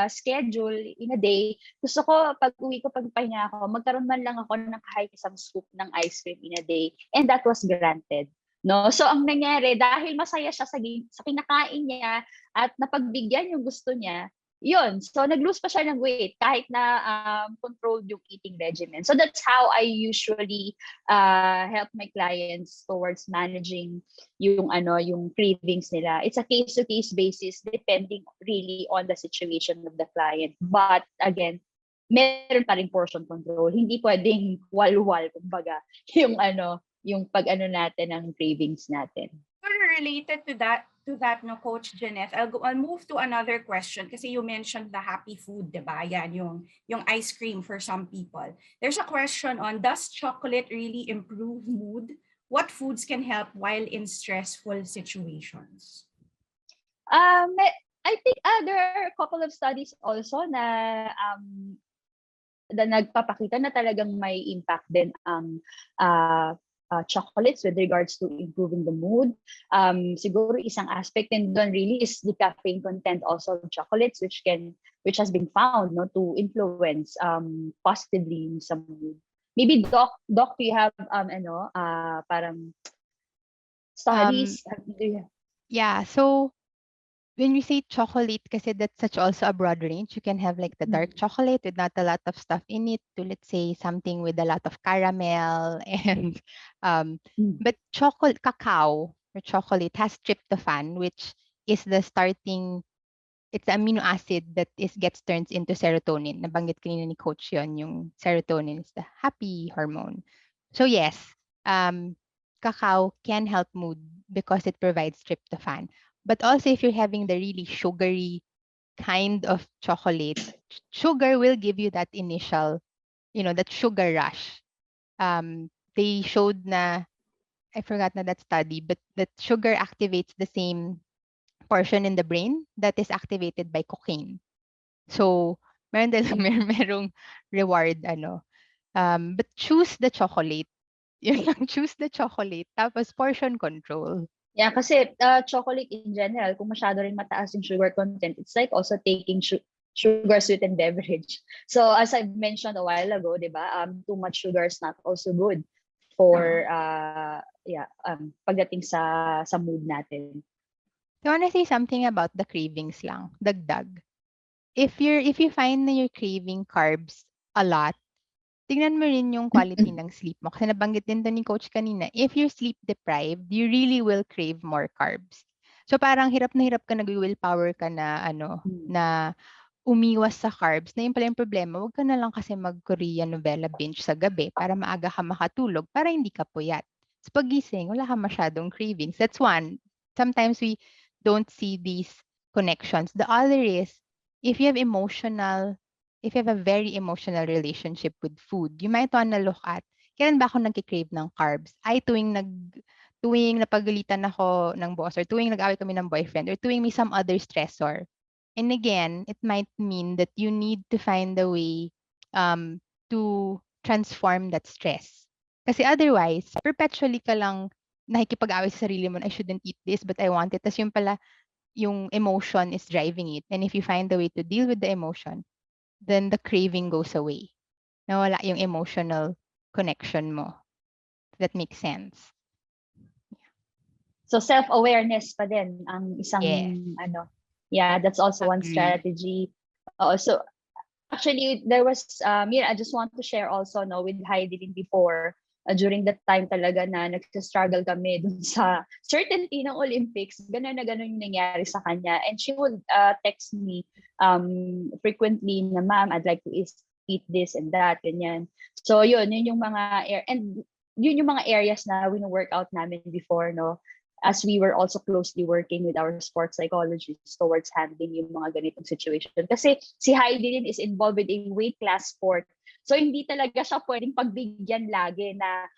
schedule in a day, gusto ko pag uwi ko, pag pahinga ako, magkaroon man lang ako ng kahit isang scoop ng ice cream in a day, and that was granted. No, so ang nangyari dahil masaya siya sa kinakain niya at napagbigyan yung gusto niya, yun. So nag-lose pa siya ng weight kahit na controlled yung eating regimen. So that's how I usually help my clients towards managing yung cravings nila. It's a case-to-case basis depending really on the situation of the client. But again, meron pa rin portion control. Hindi pwedeng wal-wal kumbaga yung pag-ano natin ng cravings natin. Related to that, no, Coach Janeth, I'll move to another question kasi you mentioned the happy food, diba? Yan, yung ice cream for some people. There's a question on, does chocolate really improve mood? What foods can help while in stressful situations? I think there are a couple of studies also na nagpapakita na talagang may impact din ang chocolates with regards to improving the mood. Siguro isang aspect din doon really is the caffeine content also of chocolates, which has been found no to influence positively sa mood. Maybe Doc, do you have parang studies? Yeah, so when we say chocolate, kasi that's such also a broad range. You can have like the dark chocolate with not a lot of stuff in it, to let's say something with a lot of caramel and but cacao or chocolate has tryptophan, which is the starting, it's the amino acid that gets turned into serotonin. Nabanggit kanina ni Coach yun, yung serotonin is the happy hormone. So yes, cacao can help mood because it provides tryptophan. But also if you're having the really sugary kind of chocolate, sugar will give you that initial, that sugar rush. They showed na, I forgot na that study, but that sugar activates the same portion in the brain that is activated by cocaine. So, meron din merong reward, but choose the chocolate. Yun lang, choose the chocolate. Tapos portion control. Yeah, kasi chocolate in general, kung masyado rin mataas yung sugar content, it's like also taking sugar sweetened beverage. So as I mentioned a while ago, di ba, too much sugar is not also good for pagdating sa mood natin. So I want to say something about the cravings lang, dagdag. If you find na you're craving carbs a lot, tingnan mo rin yung quality ng sleep mo. Kasi nabanggit din to ni Coach kanina, if you're sleep deprived, you really will crave more carbs. So parang hirap na hirap ka, nag-willpower ka na na umiwas sa carbs. Na yun pala yung problema, huwag ka na lang kasi mag-Korean novela binge sa gabi para maaga ka makatulog, para hindi ka puyat. So pagising, wala ka masyadong cravings. That's one. Sometimes we don't see these connections. The other is, if you have a very emotional relationship with food, you might wanna look at, kailan ba ako nagki-crave ng carbs? Ay, tuwing napagalitan ako ng boss, or tuwing nag-away kami ng boyfriend, or tuwing may some other stressor. And again, it might mean that you need to find a way to transform that stress. Kasi otherwise, perpetually ka lang nakikipag-away sa sarili mo, I shouldn't eat this, but I want it. Tas yung pala, yung emotion is driving it. And if you find a way to deal with the emotion, then the craving goes away. Nawala yung emotional connection mo. That makes sense. So self-awareness pa din ang isang that's also one strategy. Also, actually, there was I just want to share also with Heidi din before, during that time talaga na nagsa-struggle kami dun sa certainty ng Olympics, ganun yung nangyari sa kanya. And she would text me frequently na, ma'am, I'd like to eat this and that, ganyan. So yun yung mga yun yung mga areas na wino-work out namin before, as we were also closely working with our sports psychologists towards handling yung mga ganitong situation. Kasi si Heidi din is involved with a weight class sport. So hindi talaga siya pwedeng pagbigyan lagi na,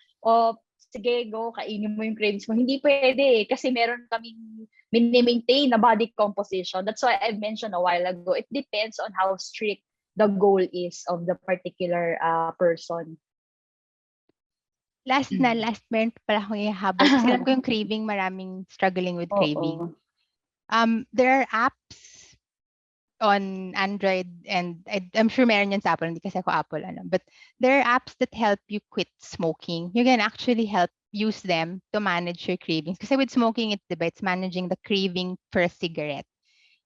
sige, go, kainin mo yung cravings mo. Hindi pwede kasi meron kaming mini-maintain na body composition. That's why I mentioned a while ago, it depends on how strict the goal is of the particular person. Last meron pala akong ihabol. Kasi alam ko yung craving, maraming struggling with craving. There are apps on Android, and I'm sure meron yan sa Apple, hindi kasi ako Apple, but there are apps that help you quit smoking. You can actually use them to manage your cravings. Kasi with smoking, it's managing the craving for a cigarette.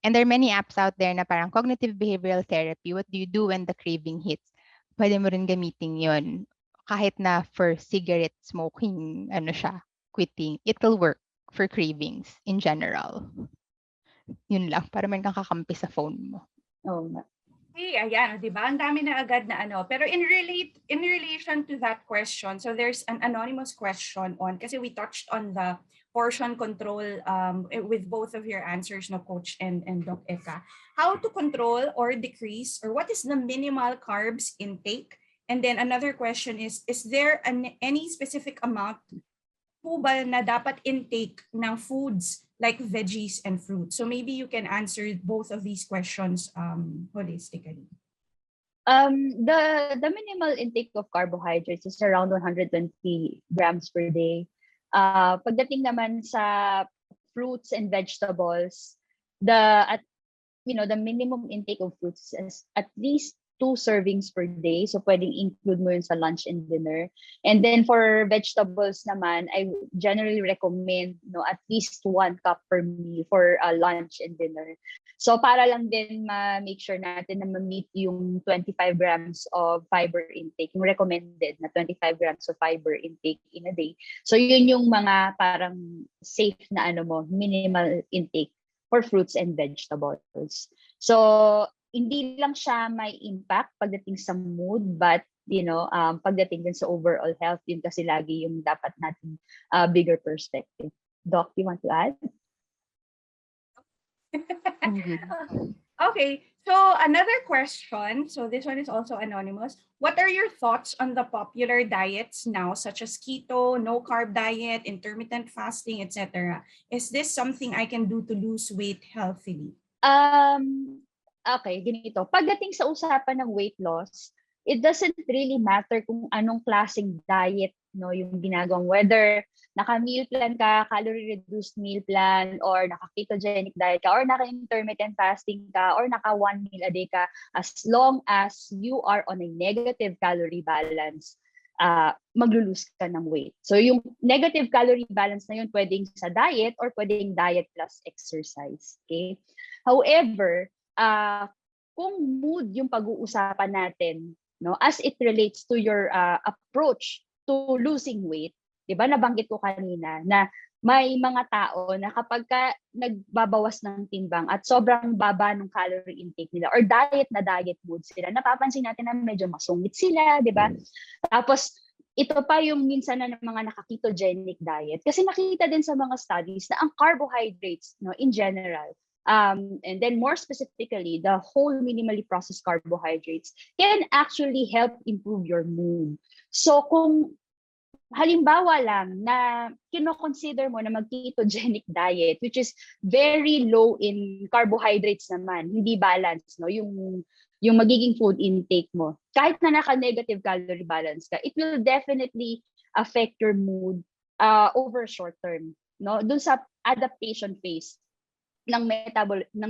And there are many apps out there na parang cognitive behavioral therapy. What do you do when the craving hits? Pwede mo rin gamitin yun. Kahit na for cigarette smoking, quitting, it will work for cravings in general. Yun lang, para meron kang kakampi sa phone mo. Ayan, di ba? Ang dami na agad na Pero in relation to that question, so there's an anonymous question kasi we touched on the portion control with both of your answers, Coach and Doc Eka. How to control or decrease, or what is the minimal carbs intake? And then another question is there any specific amount po ba na dapat intake ng foods like veggies and fruit? So maybe you can answer both of these questions holistically. The minimal intake of carbohydrates is around 120 grams per day. Pagdating naman sa fruits and vegetables, the minimum intake of fruits is at least 2 servings per day. So pwedeng include mo yun sa lunch and dinner. And then for vegetables naman, I generally recommend at least 1 cup per meal for lunch and dinner. So para lang din ma-make sure natin na ma-meet yung 25 grams of fiber intake, yung recommended na 25 grams of fiber intake in a day. So yun yung mga parang safe na minimal intake for fruits and vegetables. So hindi lang siya may impact pagdating sa mood, but pagdating din sa overall health, yun kasi lagi yung dapat natin bigger perspective. Doc, you want to add? Okay, so another question. So this one is also anonymous. What are your thoughts on the popular diets now, such as keto, no carb diet, intermittent fasting, etc.? Is this something I can do to lose weight healthily? Okay, ganito. Pagdating sa usapan ng weight loss, it doesn't really matter kung anong klaseng diet yung ginagawang, whether naka-meal plan ka, calorie-reduced meal plan, or naka-ketogenic diet ka, or naka-intermittent fasting ka, or naka 1 meal a day ka, as long as you are on a negative calorie balance, maglulose ka ng weight. So yung negative calorie balance na yun, pwedeng sa diet or pwedeng diet plus exercise. Okay? However, kung mood yung pag-uusapan natin, as it relates to your approach to losing weight, 'di ba? Nabanggit ko kanina na may mga tao na kapag nagbabawas ng timbang at sobrang baba ng calorie intake nila or diet na diet mood sila, napapansin natin na medyo masungit sila, 'di ba? Tapos ito pa yung minsan na ng mga naka-ketogenic diet kasi nakita din sa mga studies na ang carbohydrates in general, and then more specifically, the whole minimally processed carbohydrates can actually help improve your mood. So kung halimbawa lang na kino-consider mo na mag-ketogenic diet, which is very low in carbohydrates naman, hindi balanced, yung magiging food intake mo. Kahit na naka-negative calorie balance ka, it will definitely affect your mood over short term, dun sa adaptation phase ng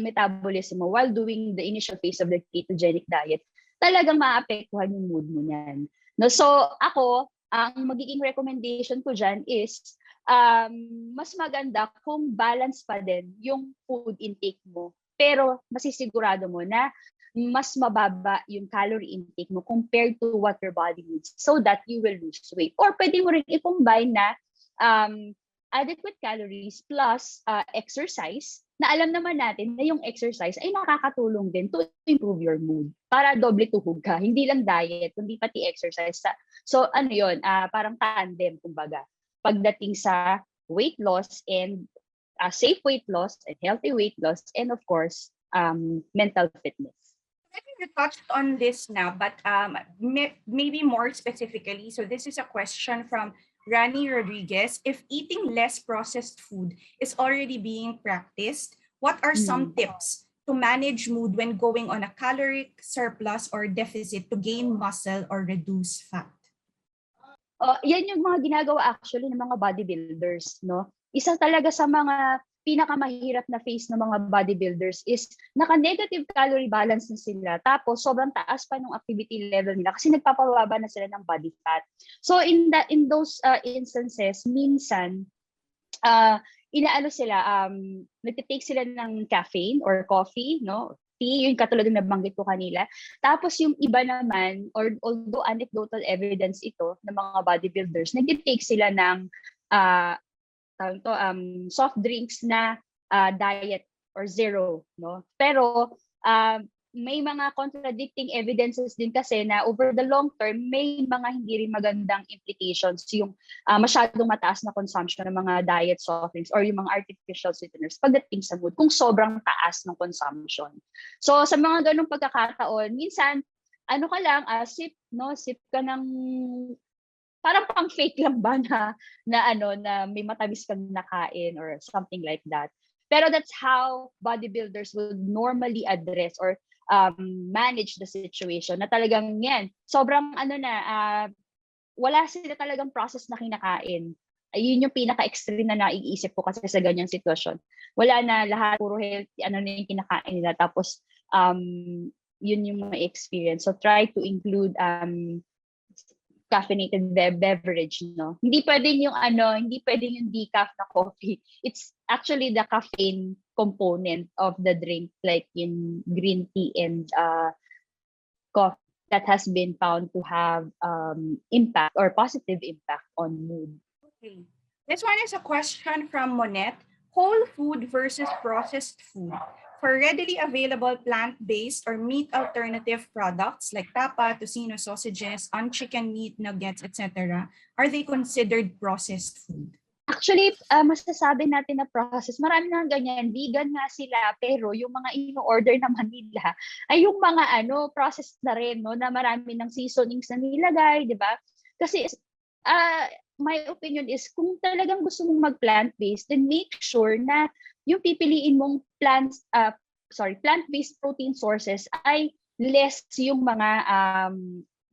metabolism mo while doing the initial phase of the ketogenic diet, talagang maapektuhan yung mood mo niyan. So ako, ang magiging recommendation ko dyan is mas maganda kung balance pa din yung food intake mo, pero masisigurado mo na mas mababa yung calorie intake mo compared to what your body needs so that you will lose weight. Or pwede mo rin i-combine na adequate calories plus exercise, na alam naman natin na yung exercise ay nakakatulong din to improve your mood. Para doble tuhog ka, hindi lang diet, kundi pati exercise. So parang tandem kumbaga. Pagdating sa weight loss and safe weight loss and healthy weight loss, and of course, mental fitness. I think you touched on this now, but maybe more specifically. So this is a question from Rani Rodriguez. If eating less processed food is already being practiced, what are some tips to manage mood when going on a caloric surplus or deficit to gain muscle or reduce fat? Yan yung mga ginagawa actually ng mga bodybuilders, Isa talaga sa mga pinakamahirap na phase ng mga bodybuilders is naka-negative calorie balance na sila, tapos sobrang taas pa ng activity level nila kasi nagpapababa na sila ng body fat. So in those instances, minsan nagtitake sila ng caffeine or coffee, tea, yung katulad ng nabanggit ko kanila. Tapos yung iba naman, although anecdotal evidence ito ng mga bodybuilders, nagtitake sila ng soft drinks na diet or zero, Pero may mga contradicting evidences din kasi na over the long term may mga hindi rin magandang implications yung masyadong mataas na consumption ng mga diet soft drinks or yung mga artificial sweeteners pagdating sa mood kung sobrang taas ng consumption. So sa mga ganung pagkakataon, minsan ka lang, sip ka ng parang pang fake lang ba na may matamis kang nakain or something like that. Pero that's how bodybuilders would normally address or manage the situation na talagang yan. Sobrang wala sila talagang process na kinakain. Ayun yung pinaka-extreme na naiisip ko kasi sa ganyang sitwasyon. Wala na, lahat puro healthy, na yung kinakain nila. Tapos, yun yung mga experience. So, try to include caffeinated beverage, no? Hindi pwedeng yung decaf na coffee. It's actually the caffeine component of the drink, like in green tea and coffee, that has been found to have impact or positive impact on mood. Okay. This one is a question from Monette. Whole food versus processed food. For readily available plant-based or meat alternative products like tapa, tocino, sausages, chicken meat, nuggets, etc., are they considered processed food? Actually, masasabi natin na process, marami nang ganyan, vegan nga sila, pero yung mga in-order naman nila ay yung mga processed na rin, no, na marami ng seasonings na nilagay, di ba? Kasi my opinion is kung talagang gusto mong mag-plant-based, then make sure na yung pipiliin mong plant-based protein sources ay less yung mga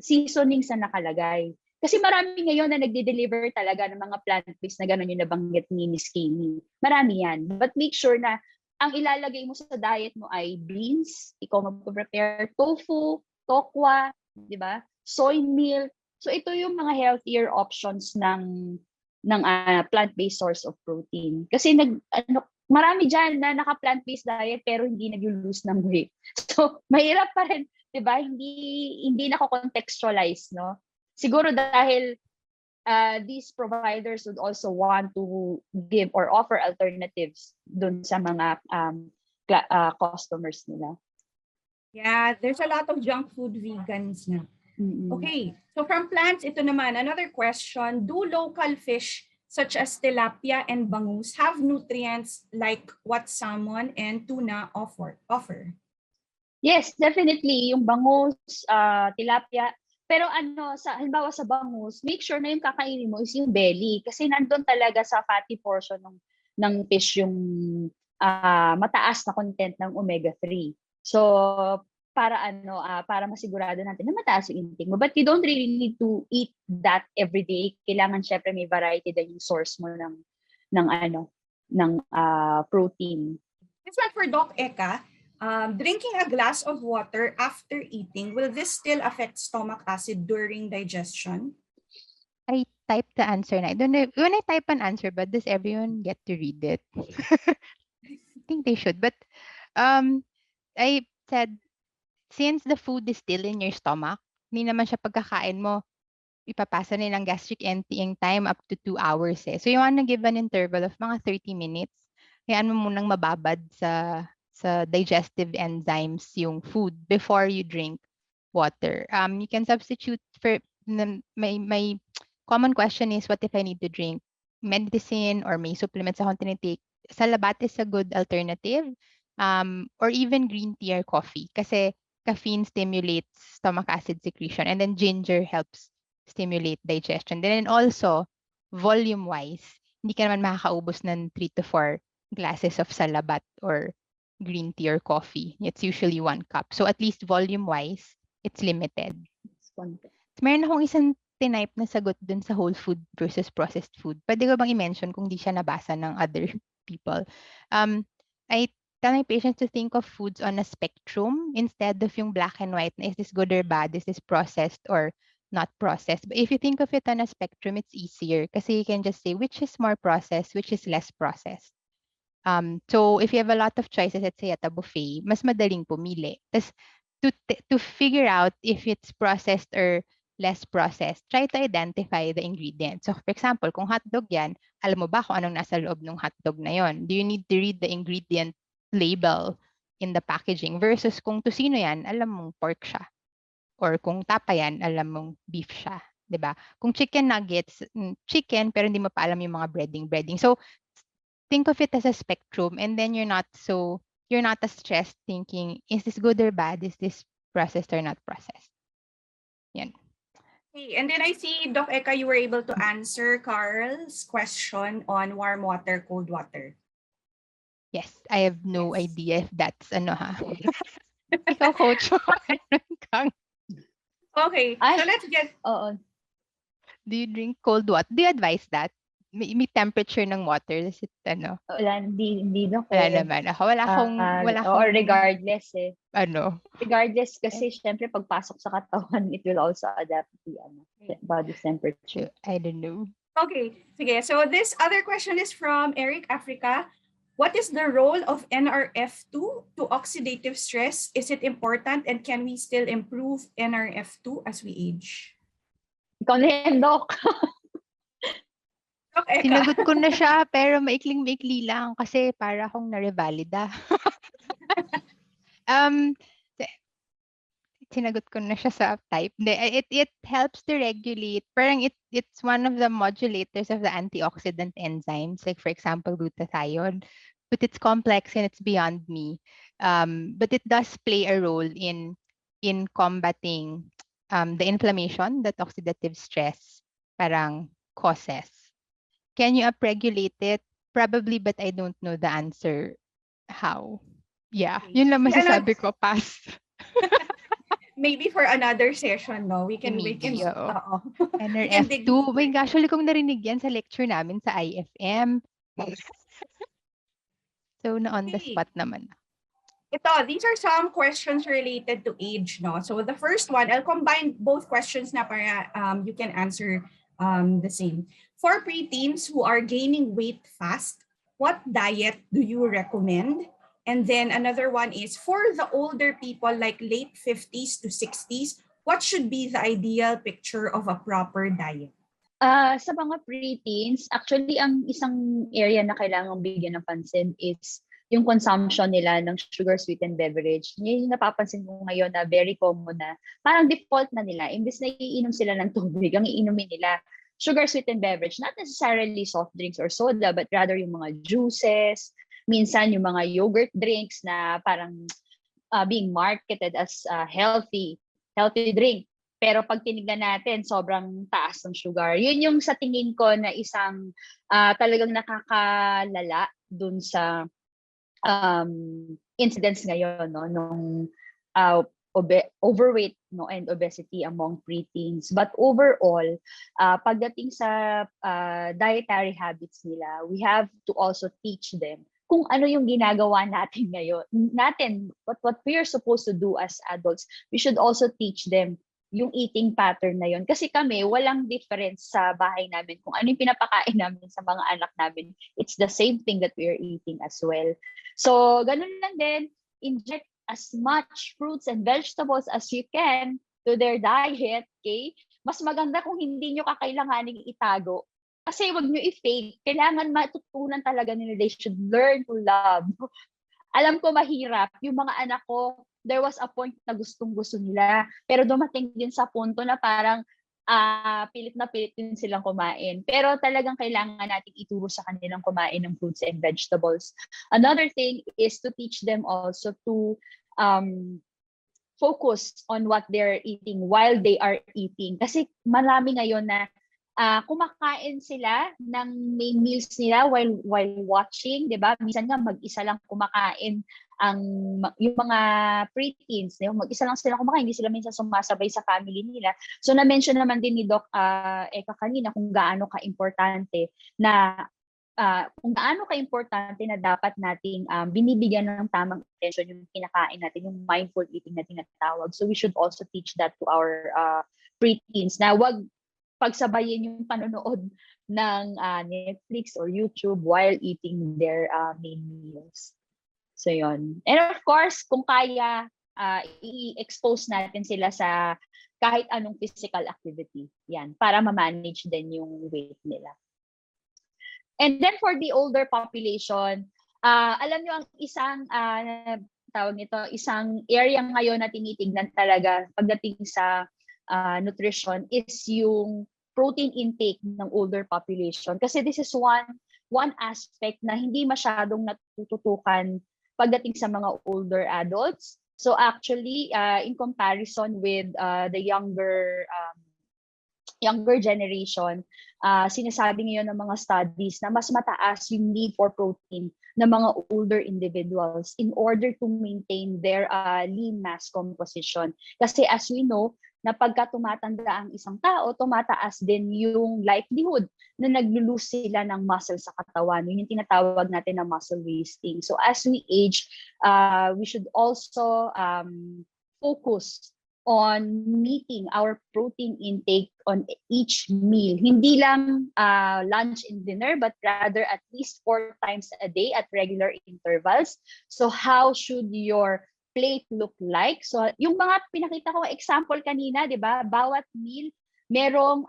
seasonings na nakalagay. Kasi marami ngayon na nagde-deliver talaga ng mga plant-based na gano'n yung nabanggit ni Miss Kami. Marami yan. But make sure na ang ilalagay mo sa diet mo ay beans, ikaw mag-prepare tofu, tokwa, di ba? Soy milk. So ito yung mga healthier options ng plant-based source of protein. Kasi marami dyan na naka-plant-based diet pero hindi nag-lose ng weight. So mahirap pa rin, di ba? Hindi nako-contextualize, no? Siguro dahil these providers would also want to give or offer alternatives dun sa mga customers nila. Yeah, there's a lot of junk food vegans na. Okay, so from plants, ito naman, another question. Do local fish such as tilapia and bangus have nutrients like what salmon and tuna offer? Yes, definitely. Yung bangus, tilapia. Pero halimbawa sa bangus, make sure na yung kakainin mo is yung belly. Kasi nandun talaga sa fatty portion ng fish yung mataas na content ng omega-3. So, para masigurado natin na mataas yung intake mo. But you don't really need to eat that every day. Kailangan syempre may variety din yung source mo ng protein. This one for Doc Eka. Drinking a glass of water after eating, will this still affect stomach acid during digestion? I typed the answer na. I don't know when I type an answer, but does everyone get to read it? I think they should. But I said, since the food is still in your stomach, hindi naman siya pagkakain mo, ipapasa nilang gastric emptying time up to 2 hours eh. So you want to give an interval of mga 30 minutes. Hayaan mo munang mababad sa digestive enzymes yung food before you drink water. You can substitute for my common question is, what if I need to drink medicine or may supplements akong tinitake? Salabat is a good alternative. Or even green tea or coffee kasi caffeine stimulates stomach acid secretion and then ginger helps stimulate digestion. Then also, volume-wise, hindi ka naman makakaubos ng 3 to 4 glasses of salabat or green tea or coffee. It's usually 1 cup. So at least volume-wise, it's limited. Meron akong isang tinype na sagot dun sa whole food versus processed food. Pwede ko bang i-mention kung di siya nabasa ng other people? I tell my patients to think of foods on a spectrum instead of yung black and white na is this good or bad, is this processed or not processed. But if you think of it on a spectrum, it's easier kasi you can just say which is more processed, which is less processed. So if you have a lot of choices, let's say at a buffet, mas madaling pumili. Tapos to figure out if it's processed or less processed, try to identify the ingredients. So for example, kung hotdog yan, alam mo ba kung anong nasa loob ng hotdog na yon? Do you need to read the ingredient label in the packaging? Versus kung tocino yan, alam mong pork siya. Or kung tapa yan, alam mong beef siya. 'Di ba? Kung chicken nuggets, chicken pero hindi mo pa alam yung mga breading. So think of it as a spectrum and then you're not as stressed thinking, is this good or bad? Is this processed or not processed? Yan. Okay, and then I see, Doc Eka, you were able to answer Carl's question on warm water, cold water. Yes, I have no Yes. idea if that's ano ha. Ikaw, coach, meron kang- Okay, so Ay, let's get oo. do you drink cold water? Do you advise that? May temperature ng water. Is it ano? Wala, hindi daw Wala eh. naman. Ako, wala Or akong, regardless eh. ano. Regardless eh, kasi syempre pagpasok sa katawan, it will also adapt to body temperature. So, I don't know. Okay, sige. So this other question is from Eric Africa. What is the role of NRF2 to oxidative stress? Is it important and can we still improve NRF2 as we age? Ikaw na yan, Doc. Doc Eka. Sinagot ko na siya, pero maikling-maikli lang kasi para akong na-revalida. um, sinagot ko na siya sa type. It helps to regulate. Parang it's one of the modulators of the antioxidant enzymes, like for example, glutathione. But it's complex and it's beyond me. But it does play a role in combating the inflammation that oxidative stress parang causes. Can you upregulate it? Probably, but I don't know the answer how. Yeah, yun lang masasabi ko. Pass. Maybe for another session, no? We can Maybe, oo. we can dig NRF2. deeper. May actually kong narinig yan sa lecture namin sa IFM. So, na on the Okay. spot naman. These are some questions related to age, no? So the first one, I'll combine both questions na para you can answer the same. For preteens who are gaining weight fast, what diet do you recommend? And then another one is for the older people like late 50s to 60s, what should be the ideal picture of a proper diet? Sa mga preteens, actually ang isang area na kailangang bigyan ng pansin is yung consumption nila ng sugar-sweetened beverage. Yun yung napapansin ko ngayon na very common na. Parang default na nila. Imbes na iinom sila ng tubig, ang iinumin nila sugar-sweetened beverage. Not necessarily soft drinks or soda, but rather yung mga juices, minsan yung mga yogurt drinks na parang being marketed as healthy drink. Pero pag tinignan natin, sobrang taas ng sugar. Yun yung sa tingin ko na isang talagang nakakalala dun sa incidents ngayon, no, nung overweight, no, and obesity among preteens. But overall, pagdating sa dietary habits nila, we have to also teach them kung ano yung ginagawa natin ngayon. What we are supposed to do as adults, we should also teach them yung eating pattern na yun. Kasi kami, walang difference sa bahay namin kung ano yung pinapakain namin sa mga anak namin. It's the same thing that we are eating as well. So, ganun lang din, inject as much fruits and vegetables as you can to their diet, okay? Mas maganda kung hindi nyo kakailanganing itago. Kasi wag nyo i-fake. Kailangan matutunan talaga nila. They should learn to love. Alam ko mahirap. Yung mga anak ko, there was a point na gustong-gusto nila. Pero dumating din sa punto na parang pilit na pilit din silang kumain. Pero talagang kailangan natin ituro sa kanilang kumain ng fruits and vegetables. Another thing is to teach them also to focus on what they're eating while they are eating. Kasi marami ngayon na kumakain sila ng main meals nila while watching, 'di ba? Minsan nga mag-isa lang kumakain yung mga preteens, mag-isa lang sila kumakain, hindi sila minsan sumasabay sa family nila. So na-mention naman din ni Doc Eka kanina kung gaano ka-importante na na dapat nating binibigyan ng tamang attention yung kinakain natin, yung mindful eating na tinatawag. So we should also teach that to our preteens na wag pagsabayin yung panonood ng Netflix or YouTube while eating their main meals. So yun. And of course, kung kaya, i-expose natin sila sa kahit anong physical activity. Yan, para ma-manage din yung weight nila. And then for the older population, alam nyo ang isang isang area ngayon na tinitignan talaga pagdating sa nutrition is yung protein intake ng older population. Kasi this is one aspect na hindi masyadong natututukan pagdating sa mga older adults. So actually, in comparison with the younger younger generation, sinasabi ngayon ng mga studies na mas mataas yung need for protein ng mga older individuals in order to maintain their lean mass composition. Kasi as we know, na pagka tumatanda ang isang tao, tumataas din yung likelihood na naglo-lose sila ng muscle sa katawan. Yun yung tinatawag natin na muscle wasting. So as we age, we should also focus on meeting our protein intake on each meal. Hindi lang lunch and dinner, but rather at least 4 times a day at regular intervals. So how should your plate look like? So yung mga pinakita ko example kanina, 'di ba? Bawat meal merong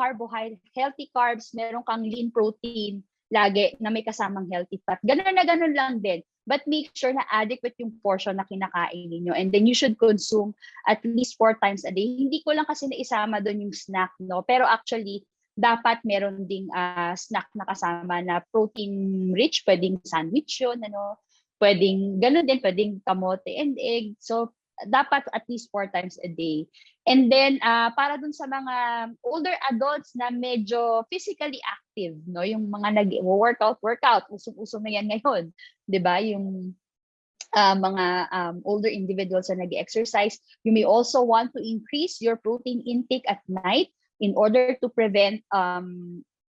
carbohydrate, healthy carbs, merong kang lean protein lagi na may kasamang healthy fat. Ganun na ganun lang din. But make sure na adequate yung portion na kinakain ninyo. And then you should consume at least 4 times a day. Hindi ko lang kasi naisama doon yung snack, no? Pero actually, dapat meron ding snack na kasama na protein rich. Pwedeng sandwich yun, ano? Pwedeng, ganun din, pwedeng kamote and egg. So, dapat at least 4 times a day. And then, para dun sa mga older adults na medyo physically active, no? Yung mga nag-workout, usong-uso na yan ngayon. 'Di ba? Yung mga older individuals na nag-exercise, you may also want to increase your protein intake at night in order to prevent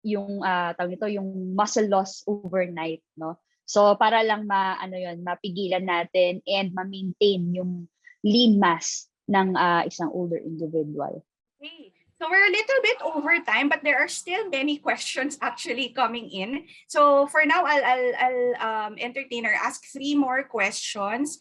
yung tawag nito, yung muscle loss overnight, no? So para lang mapigilan natin and ma-maintain yung lean mass ng isang older individual. Okay. So we're a little bit over time, but there are still many questions actually coming in. So for now, I'll entertain or ask 3 more questions.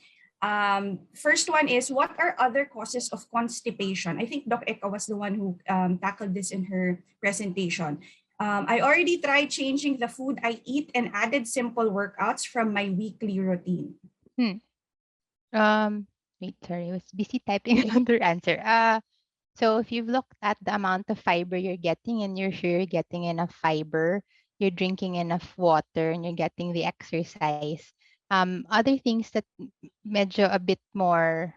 First one is, what are other causes of constipation? I think Doc Eka was the one who tackled this in her presentation. I already tried changing the food I eat and added simple workouts from my weekly routine. Wait, sorry, I was busy typing another answer. So if you've looked at the amount of fiber you're getting and you're sure you're getting enough fiber, you're drinking enough water, and you're getting the exercise. Other things that medyo a bit more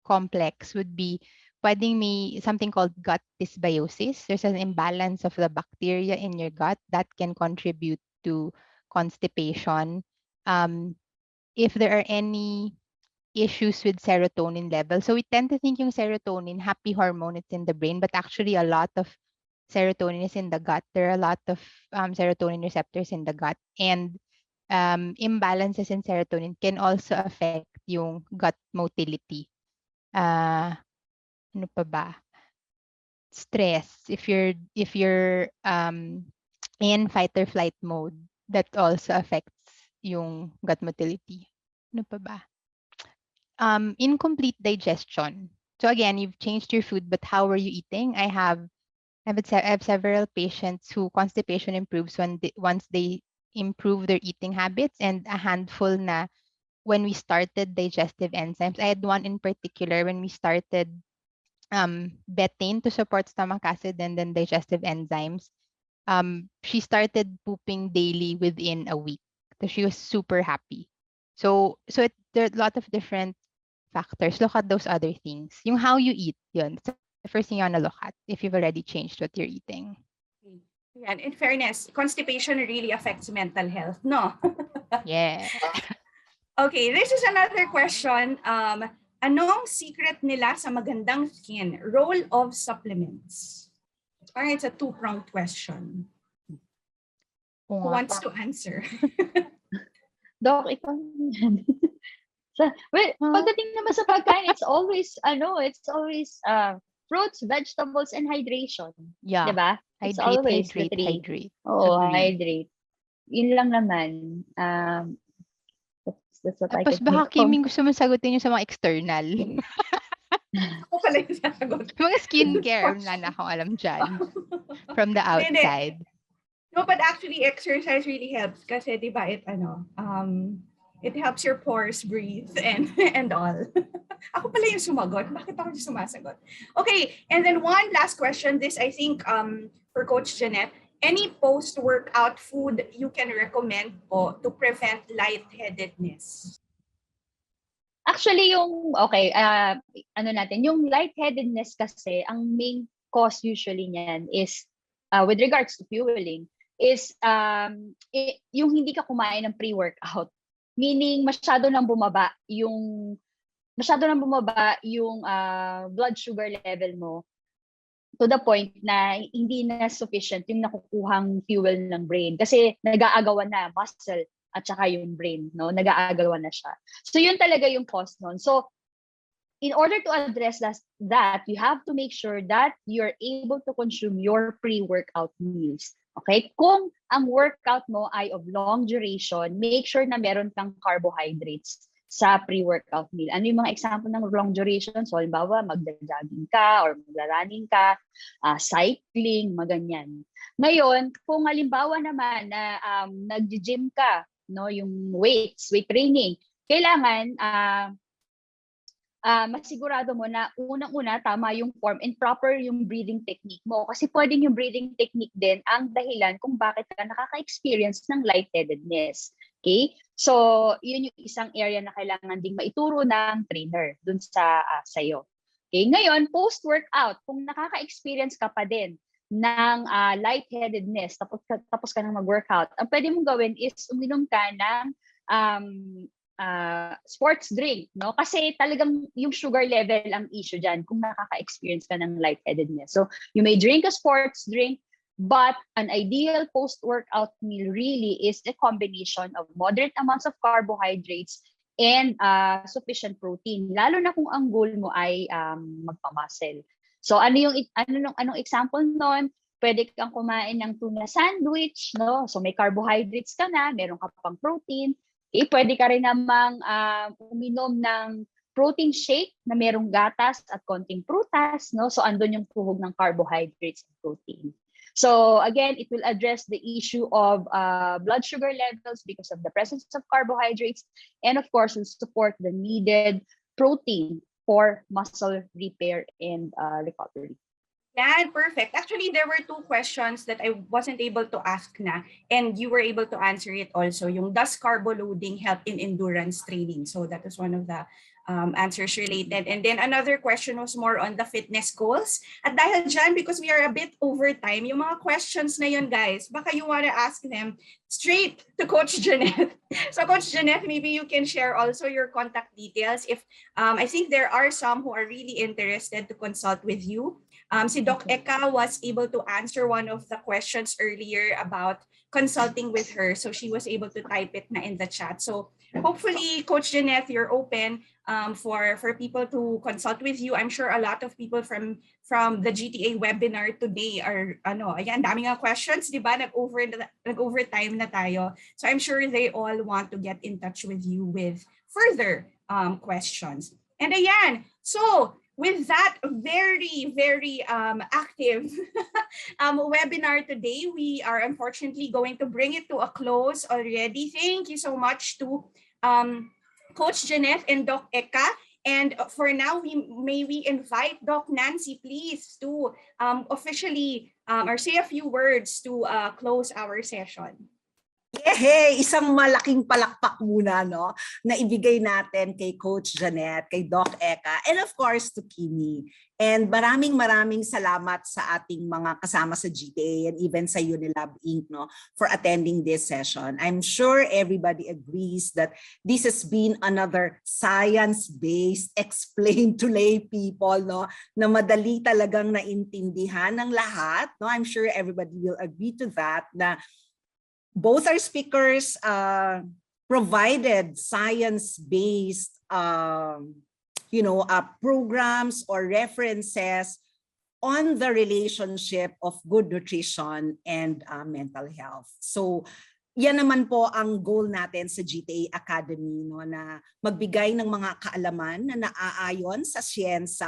complex would be pwedeng may something called gut dysbiosis. There's an imbalance of the bacteria in your gut that can contribute to constipation. If there are any issues with serotonin level. So we tend to think yung serotonin, happy hormone, it's in the brain, but actually a lot of serotonin is in the gut. There are a lot of serotonin receptors in the gut, and imbalances in serotonin can also affect yung gut motility. Ano pa ba? Stress. If you're in fight or flight mode, that also affects yung gut motility. Ano pa ba? Incomplete digestion. So again, you've changed your food, but how are you eating? I have several patients who constipation improves once they improve their eating habits, and a handful na when we started digestive enzymes. I had one in particular when we started betaine to support stomach acid and then digestive enzymes. She started pooping daily within a week. So she was super happy. So there are a lot of different factors. Look at those other things. Yung how you eat, yun. So the first thing you want to look at if you've already changed what you're eating. Yeah, in fairness, constipation really affects mental health, no? Yeah. Okay, this is another question. Anong secret nila sa magandang skin? Role of supplements. Parang it's a 2-pronged question. Who wants to answer? Doc, ikaw yan. Pagdating naman sa pagkain, it's always fruits, vegetables, and hydration. Yeah. Diba? It's always hydrate. Oo, Agree. hydrate. Yun lang naman. That's what I Tapos can baka think of. Kiming gusto mo sagutin yung sa mga external. Ako pala yung sasagot. Mga skincare, wala na akong alam dyan. From the outside. No, but actually exercise really helps kasi 'di ba it helps your pores breathe and all. Ako pala yung sumagot. Bakit ako yung sumasagot? Okay, and then one last question. This I think for Coach Jeanette. Any post-workout food you can recommend po to prevent lightheadedness? Actually, yung lightheadedness kasi, ang main cause usually niyan is, with regards to fueling, is yung hindi ka kumain ng pre-workout. Meaning masyado nang bumaba yung blood sugar level mo to the point na hindi na sufficient yung nakukuhang fuel ng brain kasi nag-aagawan na muscle at saka yung brain, no? Nag-aagawan na siya. So yun talaga yung cause nun. So in order to address that, you have to make sure that you're able to consume your pre-workout meals. Okay? Kung ang workout mo ay of long duration, make sure na meron kang carbohydrates sa pre-workout meal. Ano yung mga example ng long duration? So, halimbawa, magda-jogging ka or magla-running ka, cycling, maganyan. Ngayon, kung halimbawa naman na nag-gym ka, no, yung weight training, kailangan masigurado mo na unang-una tama yung form and proper yung breathing technique mo. Kasi pwedeng yung breathing technique din ang dahilan kung bakit ka nakaka-experience ng lightheadedness. Okay? So, yun yung isang area na kailangan ding maituro ng trainer dun sa sa'yo. Okay? Ngayon, post-workout, kung nakaka-experience ka pa din ng lightheadedness, tapos ka nang mag-workout, ang pwede mong gawin is uminom ka ng sports drink, no? Kasi talagang yung sugar level ang issue dyan kung nakaka-experience ka ng lightheadedness. So, you may drink a sports drink, but an ideal post-workout meal really is a combination of moderate amounts of carbohydrates and sufficient protein, lalo na kung ang goal mo ay magpa-muscle. So, anong example nun? Pwede kang kumain ng tuna sandwich, no? So, may carbohydrates ka na, meron ka pang protein. Pwede ka rin namang uminom ng protein shake na merong gatas at konting prutas, no? So andun yung tuhog ng carbohydrates and protein. So again, it will address the issue of blood sugar levels because of the presence of carbohydrates, and of course will support the needed protein for muscle repair and recovery. Yeah, perfect. Actually, there were two questions that I wasn't able to ask na, and you were able to answer it also. Yung does carbo loading help in endurance training? So that was one of the answers related. And then another question was more on the fitness goals. At dahil dyan, because we are a bit over time, yung mga questions na yun, guys, baka you wanna ask them straight to Coach Jeanette. So Coach Jeanette, maybe you can share also your contact details. If I think there are some who are really interested to consult with you. Si Doc Eka was able to answer one of the questions earlier about consulting with her. So she was able to type it na in the chat. So hopefully, Coach Jeanette, you're open for people to consult with you. I'm sure a lot of people from the GTA webinar today are, ayan, dami nga questions, di ba? Nag-overtime na tayo. So I'm sure they all want to get in touch with you with further questions. And ayan, so with that very, very active webinar today, we are unfortunately going to bring it to a close already. Thank you so much to Coach Jeanette and Doc Eka. And for now, may we invite Doc Nancy, please, to officially or say a few words to close our session. Yehey! Isang malaking palakpak muna, no, na ibigay natin kay Coach Jeanette, kay Doc Eka, and of course to Kimi. And maraming salamat sa ating mga kasama sa GTA and even sa Unilab Inc. no, for attending this session. I'm sure everybody agrees that this has been another science-based, explained to lay people, no, na madali talagang naintindihan ng lahat. No? I'm sure everybody will agree to that, na both our speakers provided science-based, programs or references on the relationship of good nutrition and mental health. So, yan naman po ang goal natin sa GTA Academy, no, na magbigay ng mga kaalaman na naaayon sa science,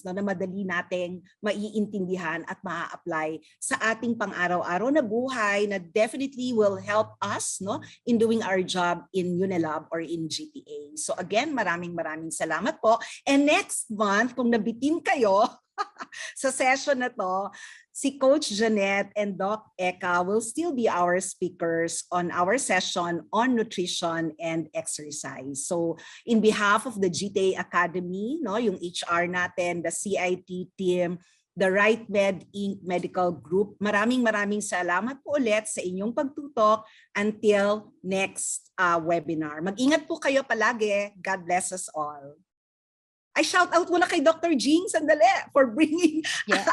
no, na madali nating maiintindihan at maa-apply sa ating pang-araw-araw na buhay na definitely will help us, no, in doing our job in Unilab or in GTA. So again, maraming salamat po. And next month, kung nabitin kayo sa session na to, si Coach Jeanette and Doc Eka will still be our speakers on our session on nutrition and exercise. So in behalf of the GTA Academy, no, yung HR natin, the CIT team, the Right Med Inc. Medical Group. Maraming salamat po ulit sa inyong pagtutok until next webinar. Mag-ingat po kayo palagi. God bless us all. I shout out muna kay Dr. Jing sandali for bringing Yeah.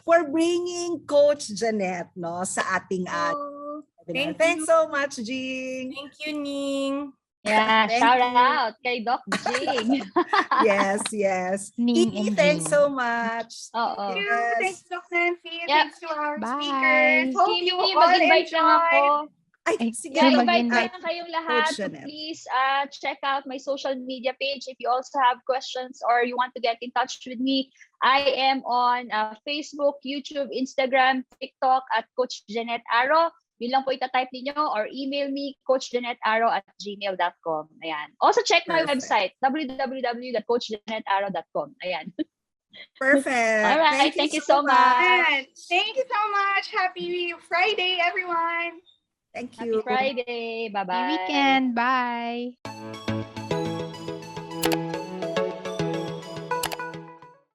for bringing Coach Jeanette sa ating Oh, webinar. thank Thanks you. so much, Jing. Thank you, Ning. Yeah, Thank shout you. out kay Doc Jing. Yes. Ning Kiki, and thanks Jing. so much. Oo. Thank you. Yes. Thanks, Doc Nancy. Yep. Thanks to our Bye. speakers. Hope you Kimi, all mag-invite lang ako. enjoyed. Ay, Ay, sige. Yeah, Sure, invite mag-invite. lang kayong lahat Coach to Jeanette. please check out my social media page if you also have questions or you want to get in touch with me. I am on Facebook, YouTube, Instagram, TikTok at Coach Jeanette Aro. Yun lang po itatype ninyo or email me coachjanettearo@gmail.com. Ayan. Also check my Perfect. website www.coachjanettearo.com. Ayan. Perfect. All right, thank you so much. And thank you so much. Happy Friday, everyone. Thank Happy you. Friday. Bye-bye. Happy weekend. Bye.